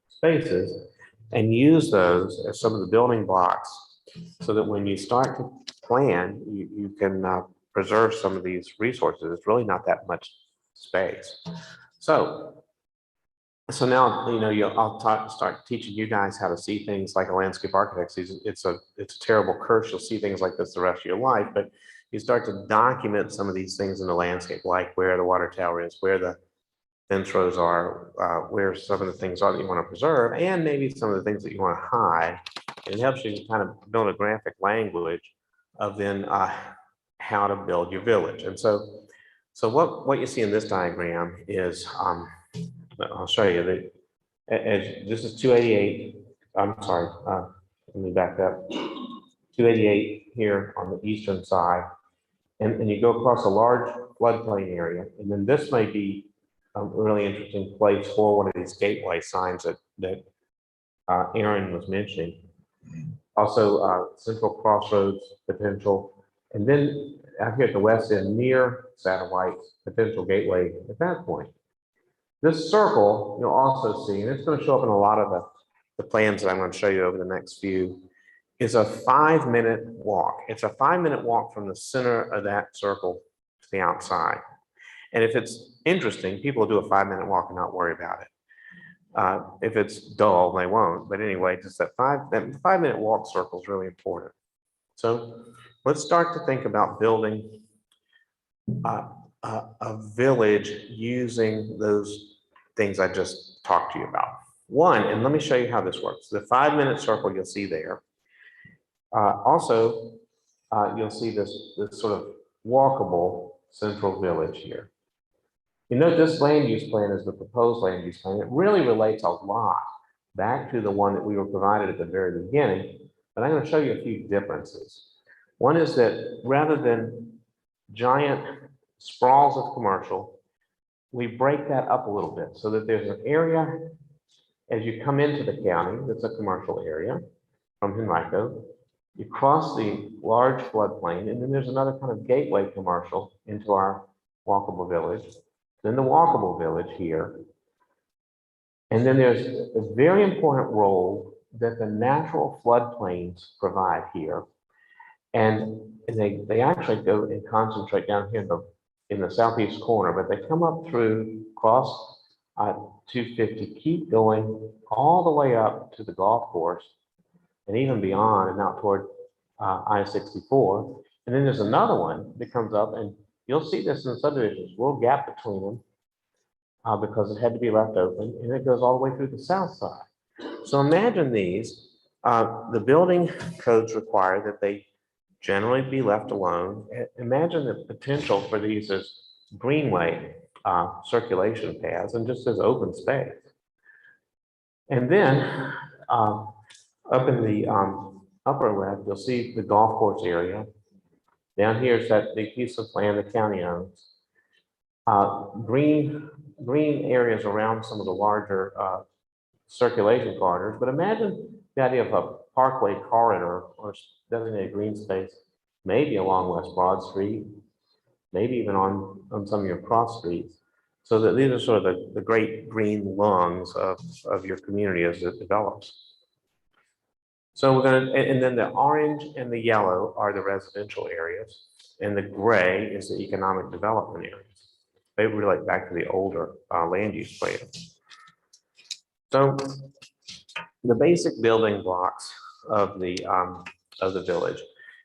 spaces, and use those as some of the building blocks, so that when you start to plan, you can preserve some of these resources. It's really not that much space. So now, you know, I'll start teaching you guys how to see things like a landscape architect sees. It's a terrible curse. You'll see things like this the rest of your life, but you start to document some of these things in the landscape, like where the water tower is, where the fence rows are, where some of the things are that you want to preserve, and maybe some of the things that you want to hide. And it helps you kind of build a graphic language of then how to build your village. And so what you see in this diagram is, I'll show you that as this is 288. I'm sorry, let me back up. 288 here on the eastern side, and you go across a large floodplain area, and then this may be a really interesting place for one of these gateway signs that Aaron was mentioning. Also, central crossroads potential, and then out here at the west end near Satellite, potential gateway at that point. This circle you'll also see, and it's going to show up in a lot of the plans that I'm going to show you over the next few, is a 5-minute walk. It's a 5-minute walk from the center of that circle to the outside. And if it's interesting, people will do a 5-minute walk and not worry about it. If it's dull, they won't. But anyway, just that 5-minute walk circle is really important. So let's start to think about building a village using those things I just talked to you about. One, and let me show you how this works. The 5-minute circle you'll see there. Also, you'll see this sort of walkable central village here. You note this land use plan is the proposed land use plan. It really relates a lot back to the one that we were provided at the very beginning, but I'm going to show you a few differences. One is that rather than giant sprawls of commercial, we break that up a little bit so that there's an area as you come into the county that's a commercial area from Henrico. You cross the large floodplain, and then there's another kind of gateway commercial into our walkable village. Then the walkable village here. And then there's a very important role that the natural floodplains provide here. And they actually go and concentrate down here in the southeast corner, but they come up through, cross 250, keep going all the way up to the golf course and even beyond and out toward I-64. And then there's another one that comes up, and you'll see this in subdivisions, a little gap between them because it had to be left open, and it goes all the way through the south side. So imagine these, the building codes require that they generally be left alone. Imagine the potential for these as greenway circulation paths and just as open space. And then up in the upper left, you'll see the golf course area. Down here is that big piece of land the county owns. Green areas around some of the larger circulation corridors, but imagine the idea of a parkway corridor or designated green space, maybe along West Broad Street, maybe even on some of your cross streets, so that these are sort of the great green lungs of your community as it develops. So we're going to, and then the orange and the yellow are the residential areas, and the gray is the economic development areas. They relate back to the older land use plan. So the basic building blocks of the village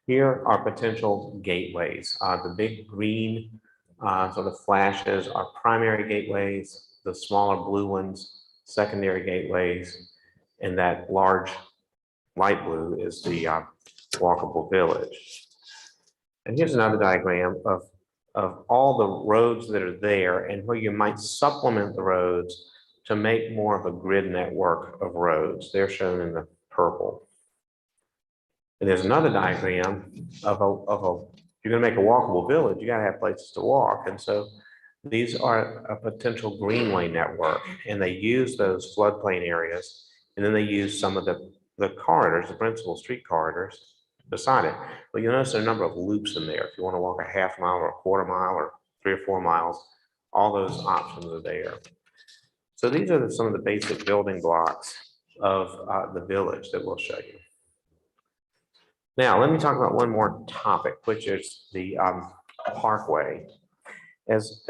here are potential gateways. The big green sort of flashes are primary gateways. The smaller blue ones, secondary gateways, and that large light blue is the walkable village. And here's another diagram of all the roads that are there and where you might supplement the roads to make more of a grid network of roads. They're shown in the purple. And there's another diagram of if you're going to make a walkable village, you got to have places to walk. And so these are a potential greenway network, and they use those floodplain areas, and then they use some of the corridors, the principal street corridors beside it. But you'll notice there are a number of loops in there. If you want to walk a half mile or a quarter mile or 3 or 4 miles, all those options are there. So these are some of the basic building blocks of the village that we'll show you. Now, let me talk about one more topic, which is the parkway. As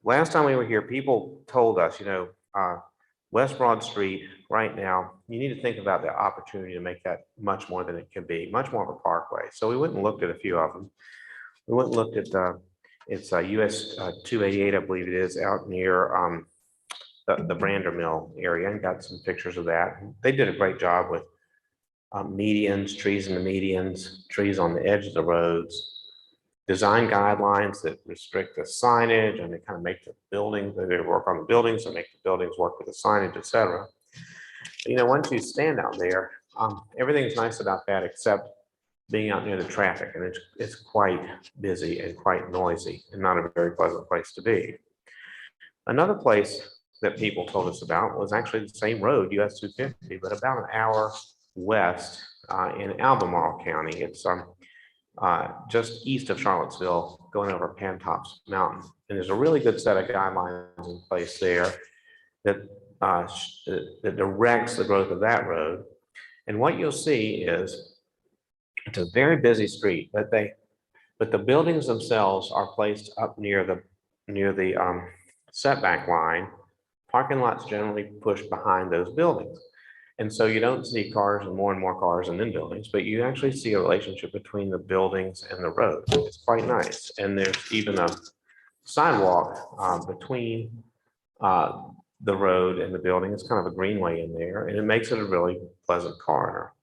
last time we were here, people told us, West Broad Street right now, you need to think about the opportunity to make that much more than it can be, much more of a parkway. So we went and looked at a few of them. We went and looked at it's US 288, I believe it is, out near the Brander Mill area, and got some pictures of that. They did a great job with medians, trees in the medians, trees on the edge of the roads, design guidelines that restrict the signage, and they kind of make the buildings, they work on the buildings and make the buildings work with the signage, etc. Once you stand out there, everything's nice about that except being out near the traffic, and it's quite busy and quite noisy and not a very pleasant place to be. Another place that people told us about was actually the same road, US 250, but about an hour west in Albemarle County. It's just east of Charlottesville, going over Pantops Mountain. And there's a really good set of guidelines in place there that directs the growth of that road. And what you'll see is it's a very busy street, but the buildings themselves are placed up near the setback line. Parking lots generally push behind those buildings. And so you don't see cars and more cars and then buildings, but you actually see a relationship between the buildings and the road. It's quite nice. And there's even a sidewalk between the road and the building. It's kind of a greenway in there, and it makes it a really pleasant corridor.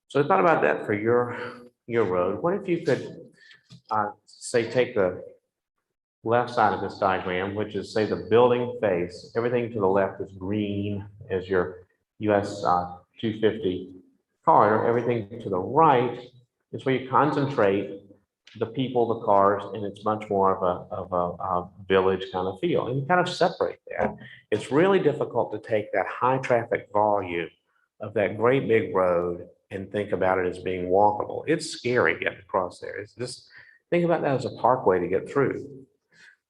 So I thought about that for your road. What if you could say take the left side of this diagram, which is say the building face, everything to the left is green as your US 250 corridor. Everything to the right is where you concentrate the people, the cars, and it's much more of a village kind of feel. And you kind of separate that. It's really difficult to take that high traffic volume of that great big road and think about it as being walkable. It's scary getting across there. It's just think about that as a parkway to get through.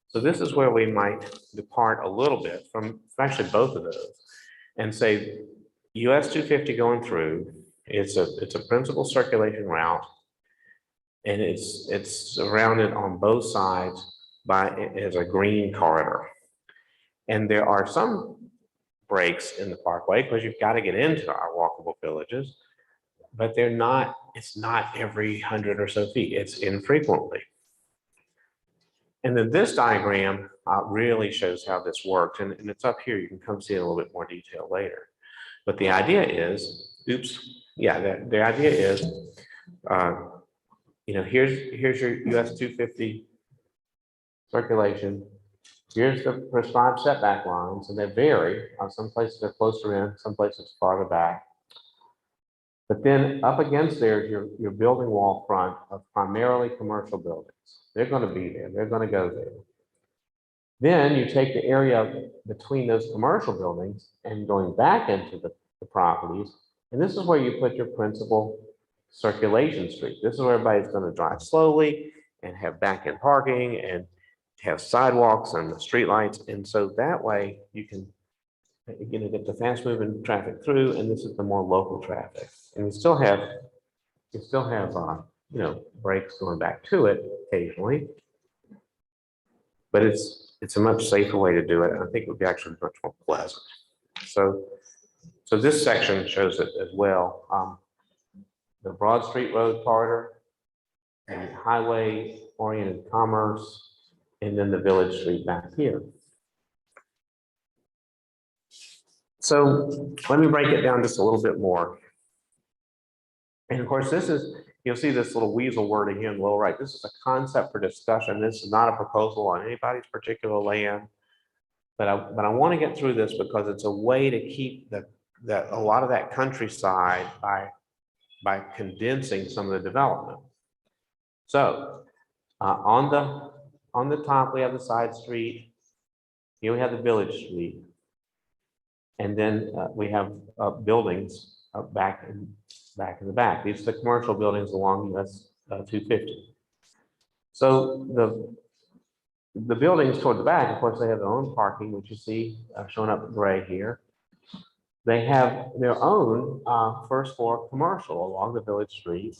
So this is where we might depart a little bit from actually both of those and say US 250 going through, it's a principal circulation route, and it's surrounded on both sides by as a green corridor. And there are some breaks in the parkway because you've got to get into our walkable villages, but it's not every 100 or so feet, it's infrequently. And then this diagram really shows how this worked, and it's up here. You can come see it in a little bit more detail later. But the idea is, the idea is, here's your US 250 circulation. Here's the prescribed setback lines, and they vary. Some places are closer in, some places farther back. But then up against there is your building wall front of primarily commercial buildings. They're going to be there. They're going to go there. Then you take the area between those commercial buildings and going back into the properties. And this is where you put your principal circulation street. This is where everybody's going to drive slowly and have back-end parking and have sidewalks and the streetlights. And so that way you can get the fast-moving traffic through, and this is the more local traffic. And you still have breaks going back to it occasionally, but it's a much safer way to do it. And I think it would be actually much more pleasant. So this section shows it as well. The Broad Street Road corridor and highway oriented commerce, and then the village street back here. So let me break it down just a little bit more. And of course, you'll see this little weasel wording here in the lower right. This is a concept for discussion. This is not a proposal on anybody's particular land. But I want to get through this because it's a way to keep a lot of that countryside by condensing some of the development. So on the top, we have the side street. Here we have the village street. And then we have buildings back in the back. These are the commercial buildings along US 250. So the buildings toward the back, of course, they have their own parking, which you see shown up in gray here. They have their own first floor commercial along the village street.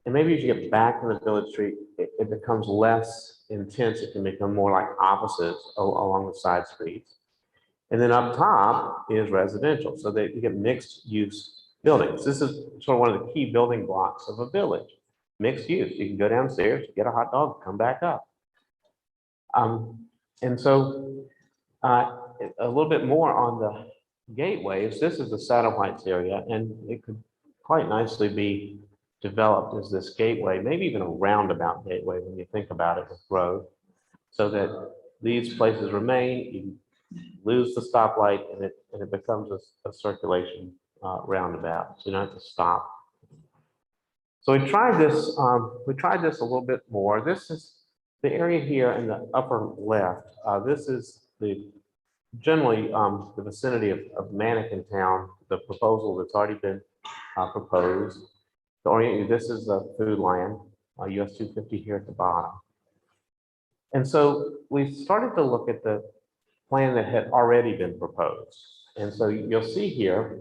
And maybe as you get back to the village street, it becomes less intense. It can become more like offices along the side streets. And then up top is residential. So you get mixed use buildings. This is sort of one of the key building blocks of a village. Mixed use. You can go downstairs, get a hot dog, come back up. And so a little bit more on the gateways. This is the Saddle Heights area, and it could quite nicely be developed as this gateway, maybe even a roundabout gateway when you think about it with road, so that these places remain. You lose the stoplight, and it becomes a circulation roundabout. So you don't have to stop. So we tried this. We tried this a little bit more. This is the area here in the upper left. This is generally the vicinity of Mannequin Town. The proposal that's already been proposed. To orient you, this is the food land, US 250 here at the bottom. And so we started to look at the plan that had already been proposed. And so you'll see here,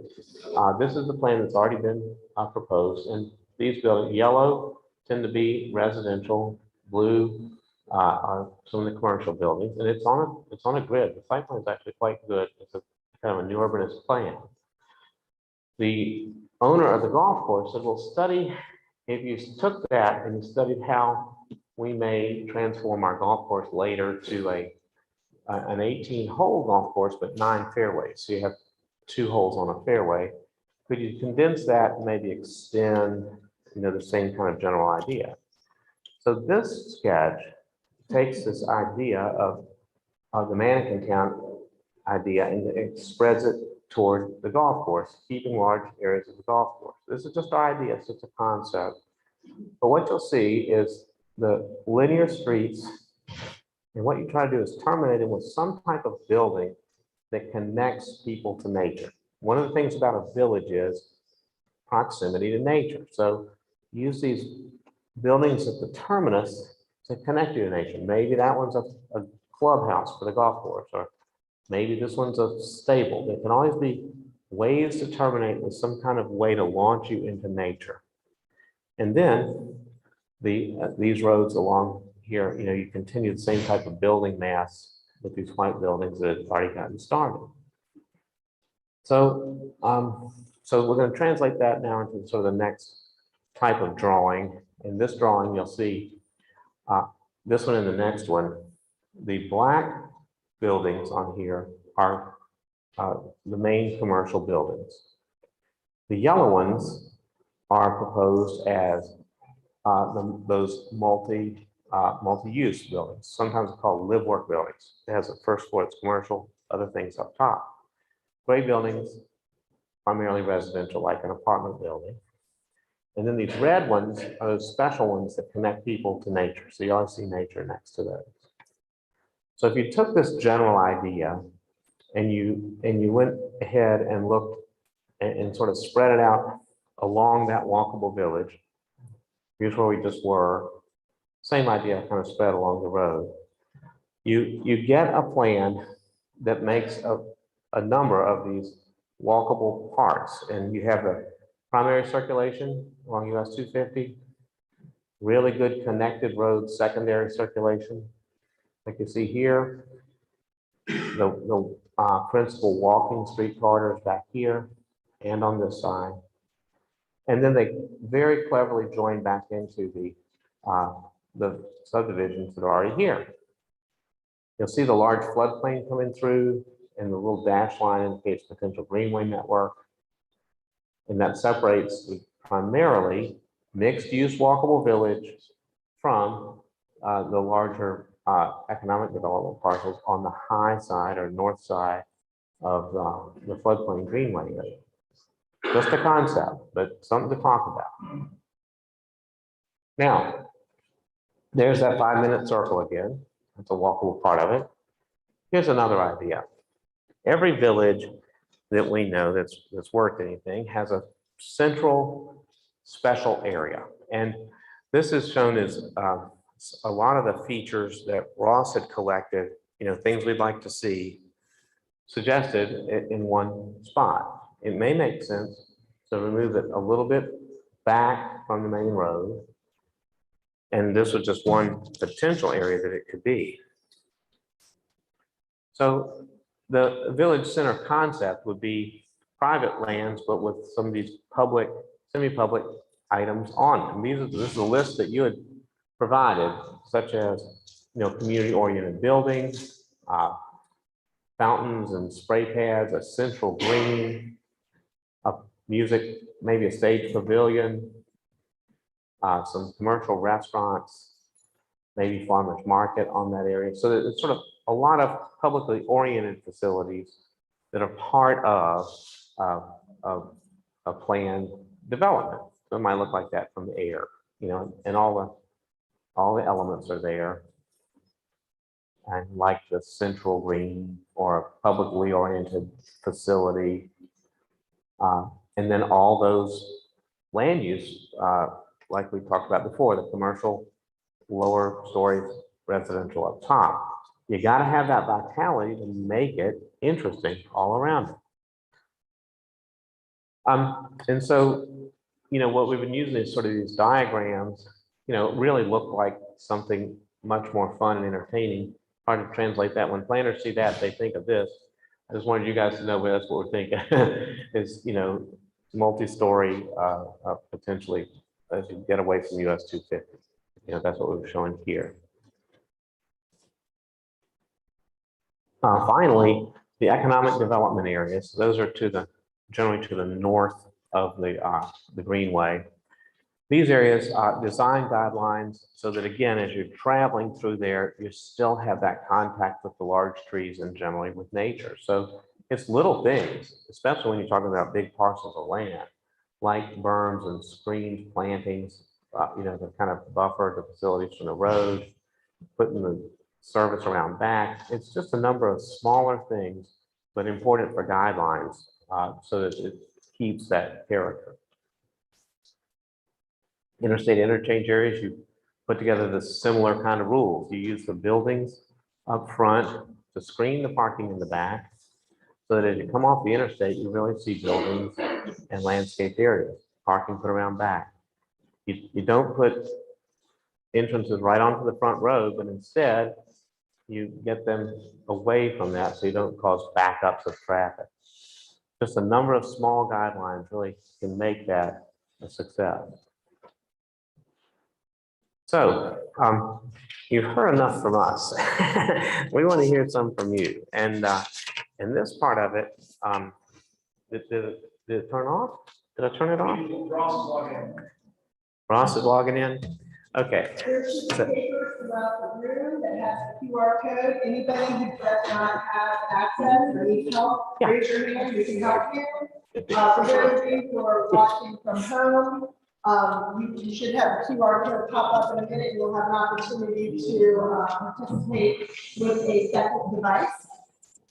this is the plan that's already been proposed. And these buildings, yellow tend to be residential, blue are some of the commercial buildings, and it's on a grid. The site plan is actually quite good. It's a kind of a new urbanist plan. The owner of the golf course said, "Well, study, if you took that and you studied how we may transform our golf course later to an 18-hole golf course, but 9 fairways. So you have 2 holes on a fairway. Could you condense that and maybe extend, the same kind of general idea? So this sketch takes this idea of the mannequin town idea and it spreads it toward the golf course, keeping large areas of the golf course. This is just our idea, it's just a concept. But what you'll see is the linear streets, and what you try to do is terminate it with some type of building that connects people to nature. One of the things about a village is proximity to nature. So use these buildings at the terminus to connect you to nature. Maybe that one's a clubhouse for the golf course, or maybe this one's a stable. There can always be ways to terminate with some kind of way to launch you into nature. And then these roads along here, you continue the same type of building mass with these white buildings that have already gotten started. So, so we're going to translate that now into sort of the next type of drawing. In this drawing, you'll see this one and the next one. The black buildings on here are the main commercial buildings. The yellow ones are proposed as those multi-use buildings, sometimes called live-work buildings. It has a first floor, it's commercial, other things up top. Gray buildings, primarily residential, like an apartment building. And then these red ones are those special ones that connect people to nature. So you always see nature next to those. So if you took this general idea and you went ahead and looked and sort of spread it out along that walkable village, here's where we just were, same idea kind of spread along the road. You get a plan that makes a number of these walkable parts, and you have the primary circulation along US 250, really good connected roads, secondary circulation. Like you see here, the principal walking street corridors back here and on this side. And then they very cleverly join back into the subdivisions that are already here. You'll see the large floodplain coming through, and the little dash line indicates potential greenway network. And that separates the primarily mixed-use walkable village from the larger economic development parcels on the high side or north side of the floodplain greenway area. Just a concept, but something to talk about. Now, there's that 5-minute circle again. That's a walkable part of it. Here's another idea. Every village that we know that's worth anything has a central special area. And this is shown as a lot of the features that Ross had collected, things we'd like to see suggested in one spot. It may make sense to remove it a little bit back from the main road. And this was just one potential area that it could be. So the village center concept would be private lands, but with some of these public, semi-public items on them. This is a list that you had provided, such as community-oriented buildings, fountains and spray pads, a central green, a music, maybe a stage pavilion, some commercial restaurants, maybe farmers market on that area. So it's sort of a lot of publicly oriented facilities that are part of a planned development. So it might look like that from the air, and all the elements are there. And like the central green or a publicly oriented facility. And then all those land use, like we talked about before, the commercial lower story residential up top. You got to have that vitality to make it interesting all around it. And so, what we've been using is sort of these diagrams, really look like something much more fun and entertaining. Hard to translate that. When planners see that, they think of this. I just wanted you guys to know that's what we're thinking is, multi-story, potentially, as you get away from US 250. That's what we're showing here. Finally, the economic development areas, those are generally to the north of the Greenway. These areas are design guidelines so that, again, as you're traveling through there, you still have that contact with the large trees and generally with nature. So it's little things, especially when you're talking about big parcels of land, like berms and screened plantings, to kind of buffer the facilities from the road, putting the service around back. It's just a number of smaller things, but important for guidelines so that it keeps that character. Interstate interchange areas, you put together the similar kind of rules. You use the buildings up front to screen the parking in the back, so that as you come off the interstate, you really see buildings and landscaped areas, parking put around back. You don't put entrances right onto the front road, but instead you get them away from that so you don't cause backups of traffic. Just a number of small guidelines really can make that a success. So you've heard enough from us. We want to hear some from you. And in this part of it, did it turn off? Did I turn it off? Ross is logging in. Okay. There's just papers throughout the room that has a QR code. Anybody who does not have access or needs help, raise your hand, we can help you. For those of you who are watching from home, you should have a QR code pop up in a minute. You'll have an opportunity to participate with a second device.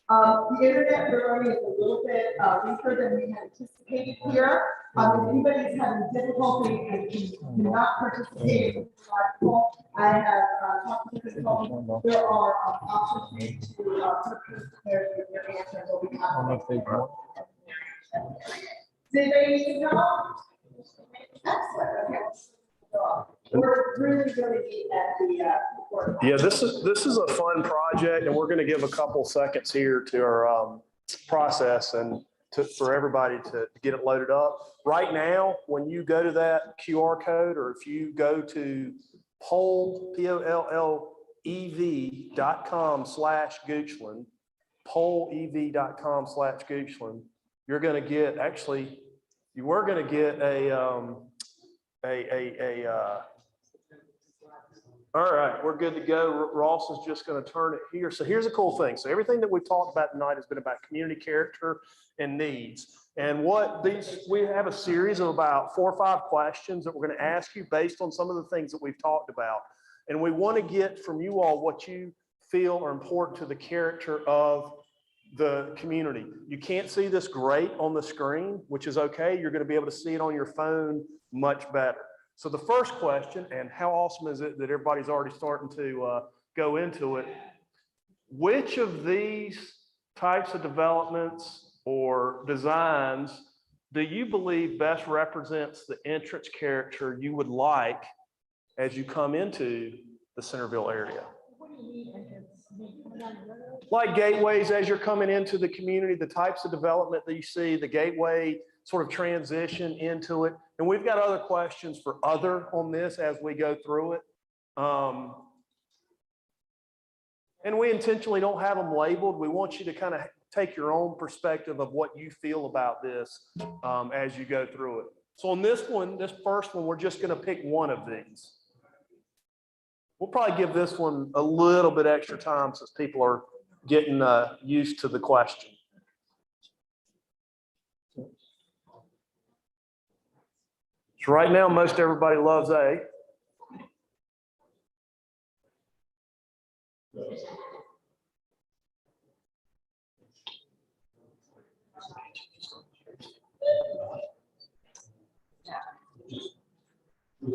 The internet learning is a little bit weaker than we had anticipated here. If anybody is having difficulty and cannot participate in the article, I have talked to the consultant. There are options to purchase their answer. Will be does anybody need to know? Excellent. Okay. We're really neat at the report. Yeah, this is a fun project, and we're going to give a couple seconds here to our process and for everybody to get it loaded up. Right now, when you go to that QR code, or if you go to pollev.com/Goochland, pollev.com/Goochland, you're going to get, actually, you were going to get all right, we're good to go. Ross is just going to turn it here. So here's a cool thing. So everything that we've talked about tonight has been about community character and needs. And we have a series of about 4 or 5 questions that we're going to ask you based on some of the things that we've talked about. And we want to get from you all what you feel are important to the character of the community. You can't see this great on the screen, which is okay. You're going to be able to see it on your phone much better. So the first question, and how awesome is it that everybody's already starting to go into it? Which of these types of developments or designs do you believe best represents the entrance character you would like as you come into the Centerville area? Like gateways as you're coming into the community, the types of development that you see, the gateway sort of transition into it. And we've got other questions for other on this as we go through it. And we intentionally don't have them labeled. We want you to kind of take your own perspective of what you feel about this as you go through it. So on this one, this first one, we're just going to pick one of these. We'll probably give this one a little bit extra time since people are getting used to the question. So right now, most everybody loves A.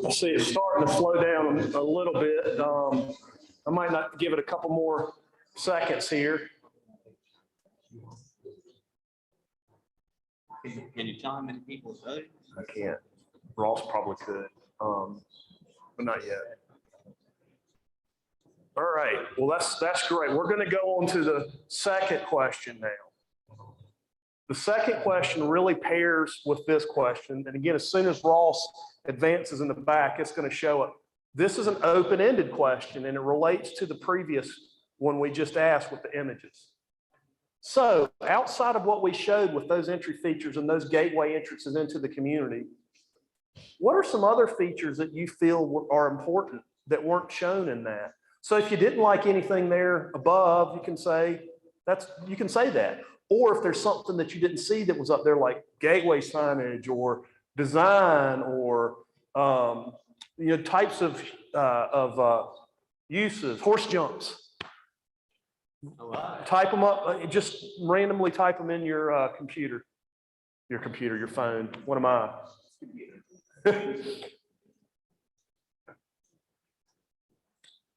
I see it's starting to slow down a little bit. I might not give it a couple more seconds here. Can you tell how many people voted? I can't. Ross probably could, but not yet. All right. Well, that's great. We're going to go on to the second question now. The second question really pairs with this question. And again, as soon as Ross advances in the back, it's going to show it. This is an open-ended question, and it relates to the previous one we just asked with the images. So outside of what we showed with those entry features and those gateway entrances into the community, what are some other features that you feel are important that weren't shown in that? So if you didn't like anything there above, you can say that. Or if there's something that you didn't see that was up there, like gateway signage or design or types of uses, horse jumps. Type them up, just randomly type them in your computer, your phone. What am I?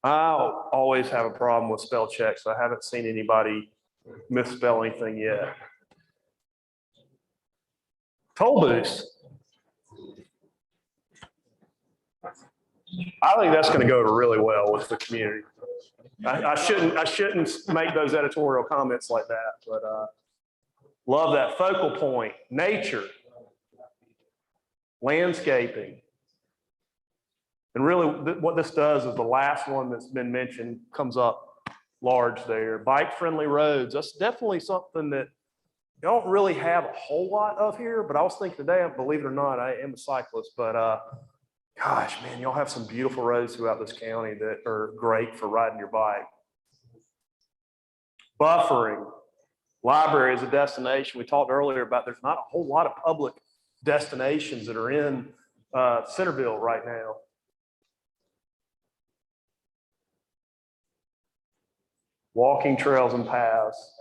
I always have a problem with spell checks. I haven't seen anybody misspell anything yet. Toll booths. I think that's going to go over really well with the community. I shouldn't make those editorial comments like that, but love that focal point, nature, landscaping. And really what this does is the last one that's been mentioned comes up large there. Bike-friendly roads, that's definitely something that you don't really have a whole lot of here, but I was thinking today, believe it or not, I am a cyclist, but gosh, man, y'all have some beautiful roads throughout this county that are great for riding your bike. Buffering, library as a destination. We talked earlier about there's not a whole lot of public destinations that are in Centerville right now. Walking trails and paths.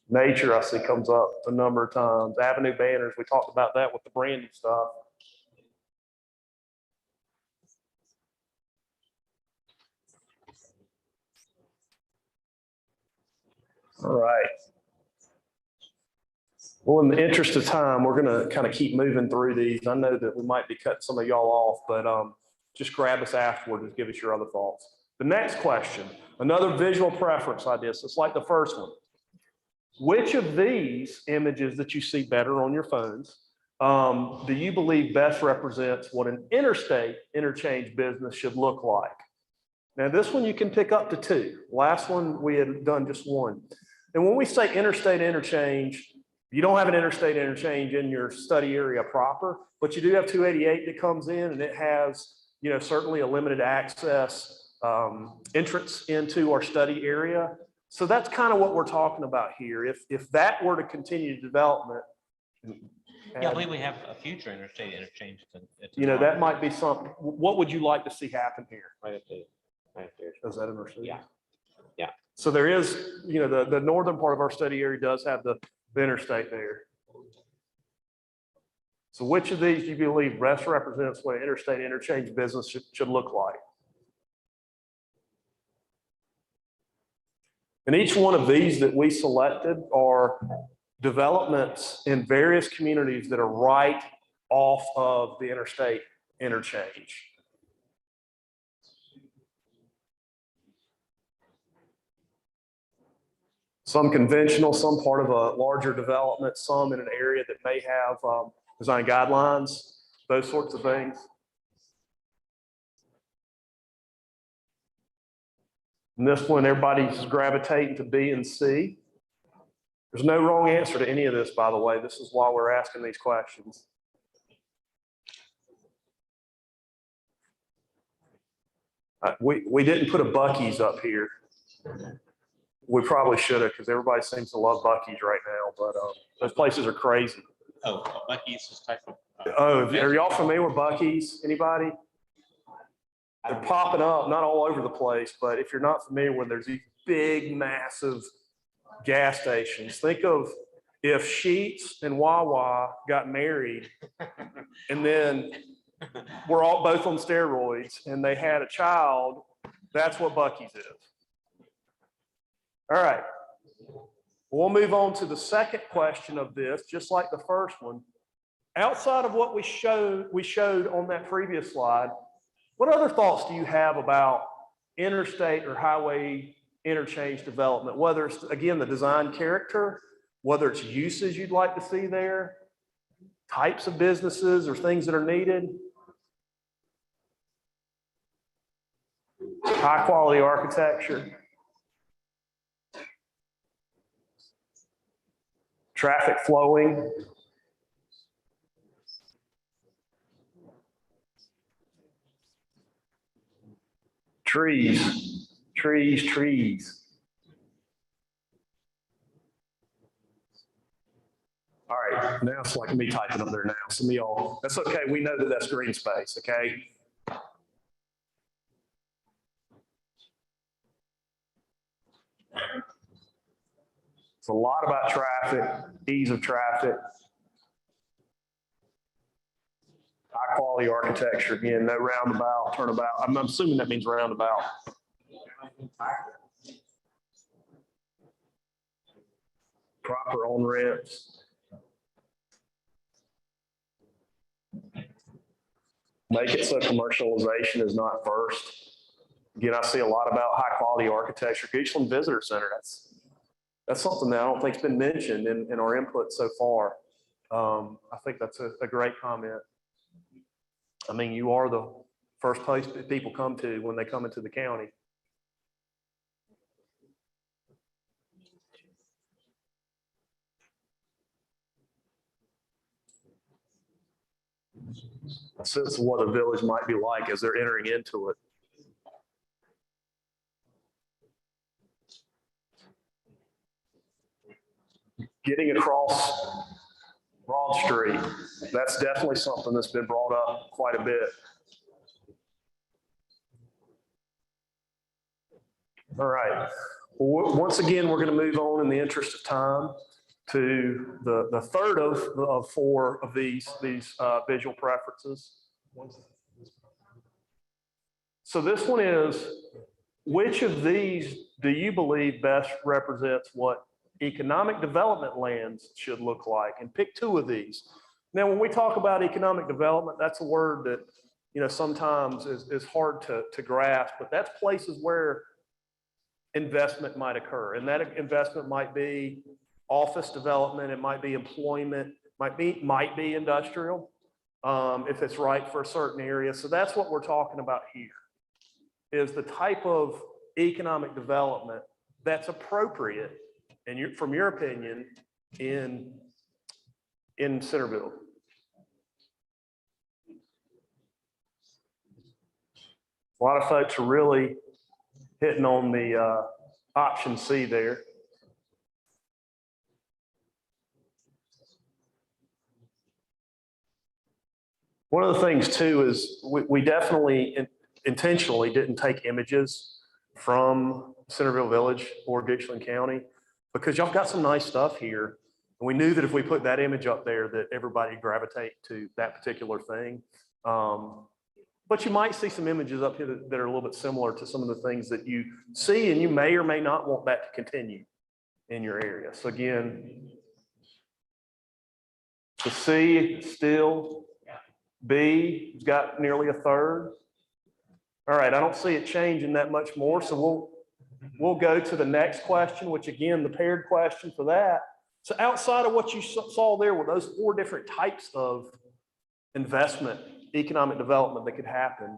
Nature, I see, comes up a number of times. Avenue banners, we talked about that with the branding stuff. All right. Well, in the interest of time, we're going to kind of keep moving through these. I know that we might be cutting some of y'all off, but just grab us afterward and give us your other thoughts. The next question, another visual preference idea. So it's like the first one. Which of these images that you see better on your phones do you believe best represents what an interstate interchange business should look like? Now, this one you can pick up to 2. Last one, we had done just 1. And when we say interstate interchange, you don't have an interstate interchange in your study area proper, but you do have 288 that comes in, and it has, certainly a limited access entrance into our study area. So that's kind of what we're talking about here. If that were to continue development. Yeah, I believe we have a future interstate interchange. That might be something. What would you like to see happen here? Right up there. Right there. Is that interstate? Yeah. Yeah. So there is, the northern part of our study area does have the interstate there. So which of these do you believe best represents what an interstate interchange business should look like? And each one of these that we selected are developments in various communities that are right off of the interstate interchange. Some conventional, some part of a larger development, some in an area that may have design guidelines, those sorts of things. And this one, everybody's gravitating to B and C. There's no wrong answer to any of this, by the way. This is why we're asking these questions. We didn't put a Buc-ee's up here. We probably should have, because everybody seems to love Buc-ee's right now, but those places are crazy. Oh, Buc-ee's is type of. Are y'all familiar with Buc-ee's? Anybody? They're popping up, not all over the place, but if you're not familiar with, there's these big, massive gas stations. Think of if Sheetz and Wawa got married and then we're all both on steroids and they had a child, that's what Buc-ee's is. All right. We'll move on to the second question of this, just like the first one. Outside of what we showed on that previous slide, what other thoughts do you have about interstate or highway interchange development, whether it's, again, the design character, whether it's uses you'd like to see there, types of businesses or things that are needed? high quality architecture, traffic flowing, trees, trees, trees. All right, now it's like me typing up there now. Some of y'all, that's okay. We know that that's green space, okay? It's a lot about traffic, ease of traffic, high quality architecture. Again, no roundabout, turnabout. I'm assuming that means roundabout. Proper on ramps. Make it so commercialization is not first. Again, I see a lot about high quality architecture. Goochland Visitor Center, that's something that I don't think's been mentioned in our input so far. I think that's a great comment. I mean, you are the first place that people come to when they come into the county. A sense of what a village might be like as they're entering into it. Getting across Broad Street, that's definitely something that's been brought up quite a bit. All right. Well, once again, we're going to move on in the interest of time to the third of four of these visual preferences. So this one is, which of these do you believe best represents what economic development lands should look like? And pick two of these. Now, when we talk about economic development, that's a word that, you know, sometimes is hard to grasp, but that's places where investment might occur. And that investment might be office development, it might be employment, might be industrial, if it's right for a certain area. So that's what we're talking about here, is the type of economic development that's appropriate, and from your opinion, in Centerville. A lot of folks are really hitting on the option C there. One of the things too is we definitely intentionally didn't take images from Centerville Village or Goochland County, because y'all got some nice stuff here. And we knew that if we put that image up there that everybody gravitate to that particular thing. But you might see some images up here that are a little bit similar to some of the things that you see, and you may or may not want that to continue in your area. So again, the C still, B has got nearly a third. All right, I don't see it changing that much more, so we'll go to the next question, which again, the paired question for that. So outside of what you saw there with those four different types of investment, economic development that could happen,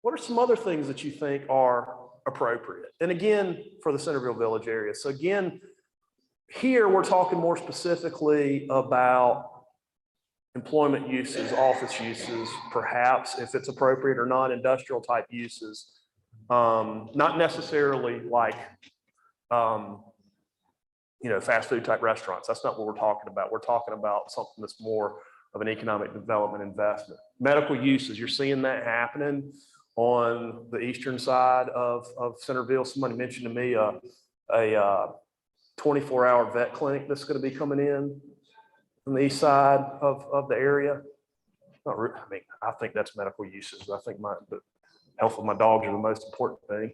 what are some other things that you think are appropriate? And again, for the Centerville Village area. So again, here we're talking more specifically about employment uses, office uses, perhaps if it's appropriate or not, industrial type uses, not necessarily like, you know, fast food type restaurants. That's not what we're talking about. We're talking about something that's more of an economic development investment. Medical uses, you're seeing that happening on the eastern side of Centerville. Somebody mentioned to me a 24-hour vet clinic that's going to be coming in from the east side of the area. I mean, I think that's medical uses. I think the health of my dogs are the most important thing.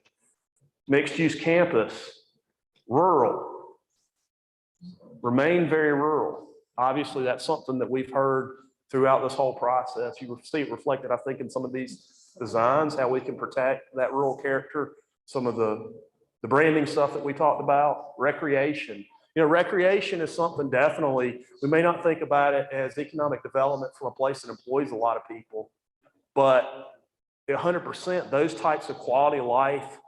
Mixed use campus, rural, remain very rural. Obviously, that's something that we've heard throughout this whole process. You will see it reflected, I think, in some of these designs, how we can protect that rural character, some of the branding stuff that we talked about, recreation. You know, recreation is something definitely, we may not think about it as economic development from a place that employs a lot of people, but 100%, those types of quality of life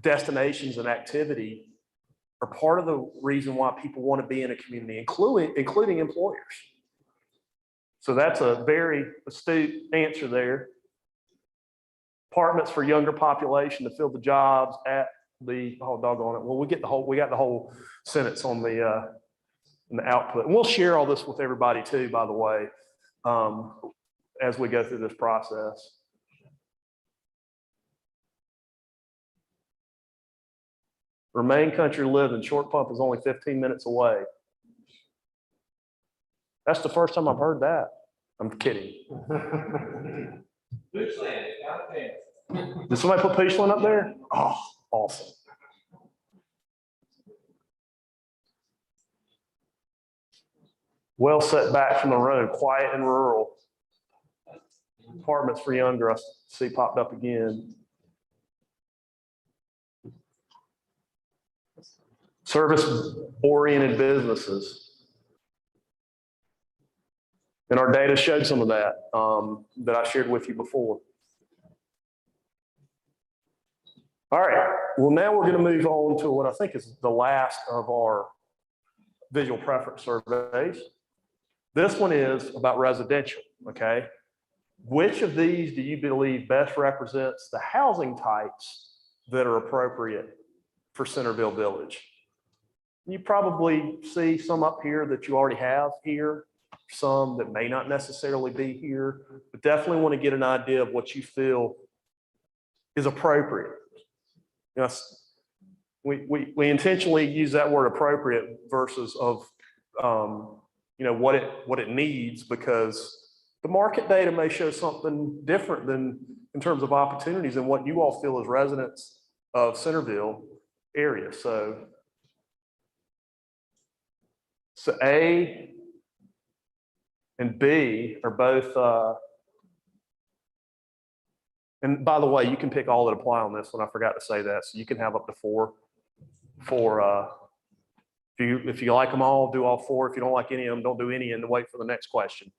destinations and activity are part of the reason why people want to be in a community, including employers. So that's a very astute answer there. Apartments for younger population to fill the jobs at the, oh, doggone it. Well, we got the whole sentence on the output. And we'll share all this with everybody too, by the way, as we go through this process. Remain country living, Short Pump is only 15 minutes away. That's the first time I've heard that. I'm kidding. Did somebody put Peachland up there? Oh, awesome. Well set back from the road, quiet and rural. Apartments for younger, I see popped up again. Service-oriented businesses. And our data showed some of that, that I shared with you before. All right, well, now we're going to move on to what I think is the last of our visual preference surveys. This one is about residential, okay? Which of these do you believe best represents the housing types that are appropriate for Centerville Village? You probably see some up here that you already have here, some that may not necessarily be here, but definitely want to get an idea of what you feel is appropriate. You know, we intentionally use that word appropriate versus of you know, what it needs, because the market data may show something different than in terms of opportunities and what you all feel as residents of Centerville area. So A and B are both, and by the way, you can pick all that apply on this one. I forgot to say that. So you can have up to four. If you like them all, do all four. If you don't like any of them, don't do any and wait for the next question.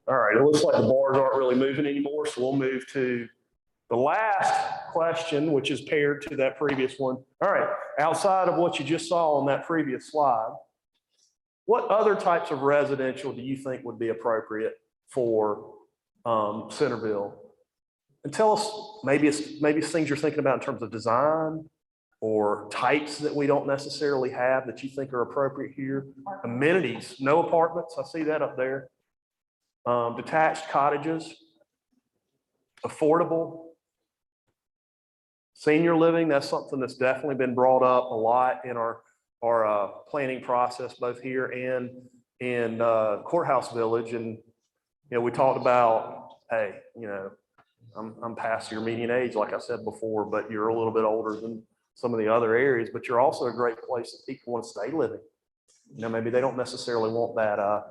All right, it looks like the bars aren't really moving anymore, so we'll move to the last question, which is paired to that previous one. All right, outside of what you just saw on that previous slide, what other types of residential do you think would be appropriate for Centerville? And tell us, maybe it's things you're thinking about in terms of design or types that we don't necessarily have that you think are appropriate here. Amenities, no apartments, I see that up there. Detached cottages, affordable, senior living, that's something that's definitely been brought up a lot in our planning process, both here and in Courthouse Village. And, you know, we talked about, hey, you know, I'm past your median age, like I said before, but you're a little bit older than some of the other areas, but you're also a great place that people want to stay living. You know, maybe they don't necessarily want that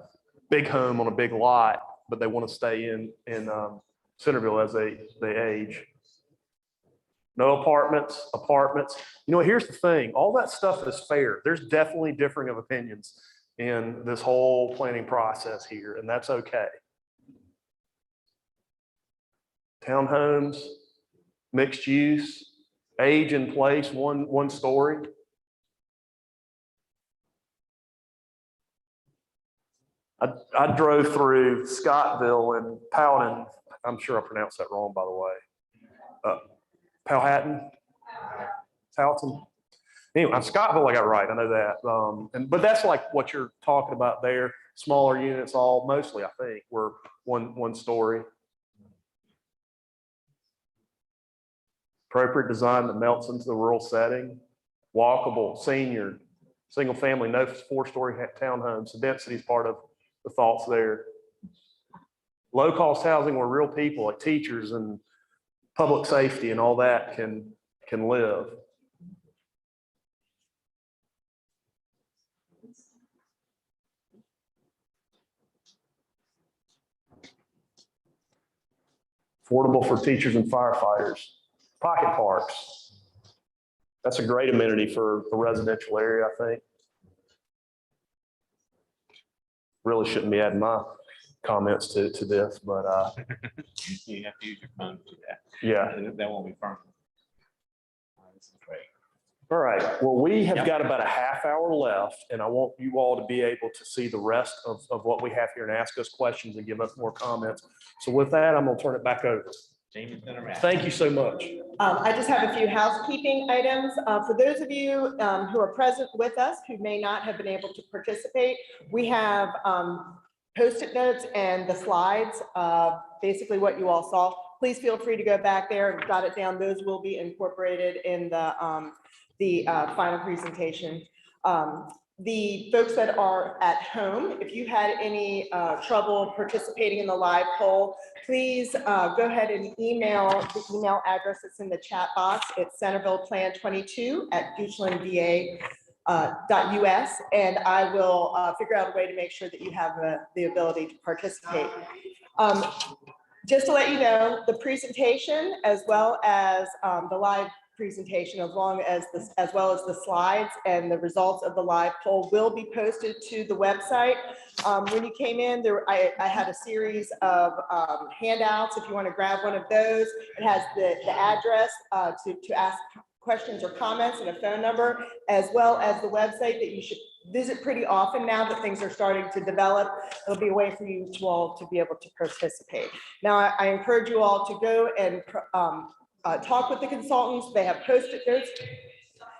big home on a big lot, but they want to stay in Centerville as they age. No apartments. You know, here's the thing. All that stuff is fair. There's definitely differing of opinions in this whole planning process here, and that's okay. Townhomes, mixed use, age and place, one story. I drove through Scottville and Powhatan. I'm sure I pronounced that wrong, by the way. Powhatan. Anyway, Scottville I got right. I know that. But that's like what you're talking about there. Smaller units, all mostly I think were one story. Appropriate design that melts into the rural setting. Walkable, senior, single family, no 4-story townhomes. The density is part of the thoughts there. Low cost housing where real people like teachers and public safety and all that can live. Affordable for teachers and firefighters. Pocket parks. That's a great amenity for the residential area, I think. Really shouldn't be adding my comments to this, but You have to use your phone to do that. yeah. That won't be firm. This is great. All right, well, we have Yep. got about a half hour left, and I want you all to be able to see the rest of what we have here and ask us questions and give us more comments. So with that, I'm gonna turn it back over. Jamie's been around. Thank you so much. I just have a few housekeeping items. For those of you who are present with us, who may not have been able to participate, we have Post-it notes and the slides, basically what you all saw. Please feel free to go back there and jot it down. Those will be incorporated in the final presentation. The folks that are at home, if you had any trouble participating in the live poll, please go ahead and email the email address that's in the chat box. It's centervilleplan22@goochlandva.us, and I will figure out a way to make sure that you have the ability to participate. Just to let you know, the presentation as well as the live presentation, as well as the slides and the results of the live poll will be posted to the website. When you came in, I had a series of handouts. If you want to grab one of those, it has the address to ask questions or comments and a phone number, as well as the website that you should visit pretty often now that things are starting to develop. It'll be a way for you all to be able to participate. Now, I encourage you all to go and talk with the consultants. They have Post-it notes,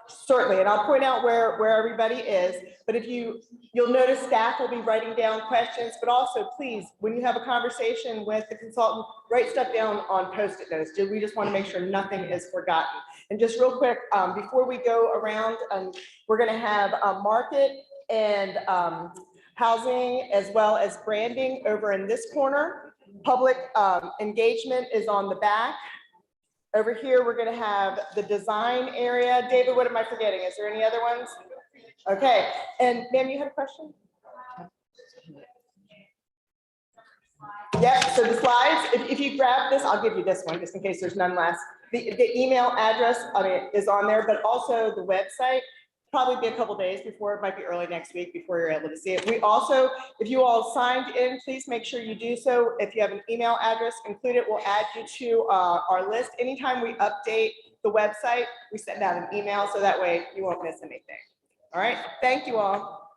certainly, and I'll point out where everybody is. But if you'll notice staff will be writing down questions, but also please, when you have a conversation with the consultant, write stuff down on Post-it notes. We just want to make sure nothing is forgotten. And just real quick, before we go around, we're going to have market and housing as well as branding over in this corner. Public engagement is on the back. Over here, we're going to have the design area. David, what am I forgetting? Is there any other ones? Okay, and ma'am, you had a question? Yeah, so the slides, if you grab this, I'll give you this one just in case there's none left. The email address, is on there, but also the website. Probably be a couple days before, it might be early next week before you're able to see it. We also, if you all signed in, please make sure you do so. If you have an email address, include it. We'll add you to our list. Anytime we update the website, we send out an email so that way you won't miss anything. All right, thank you all.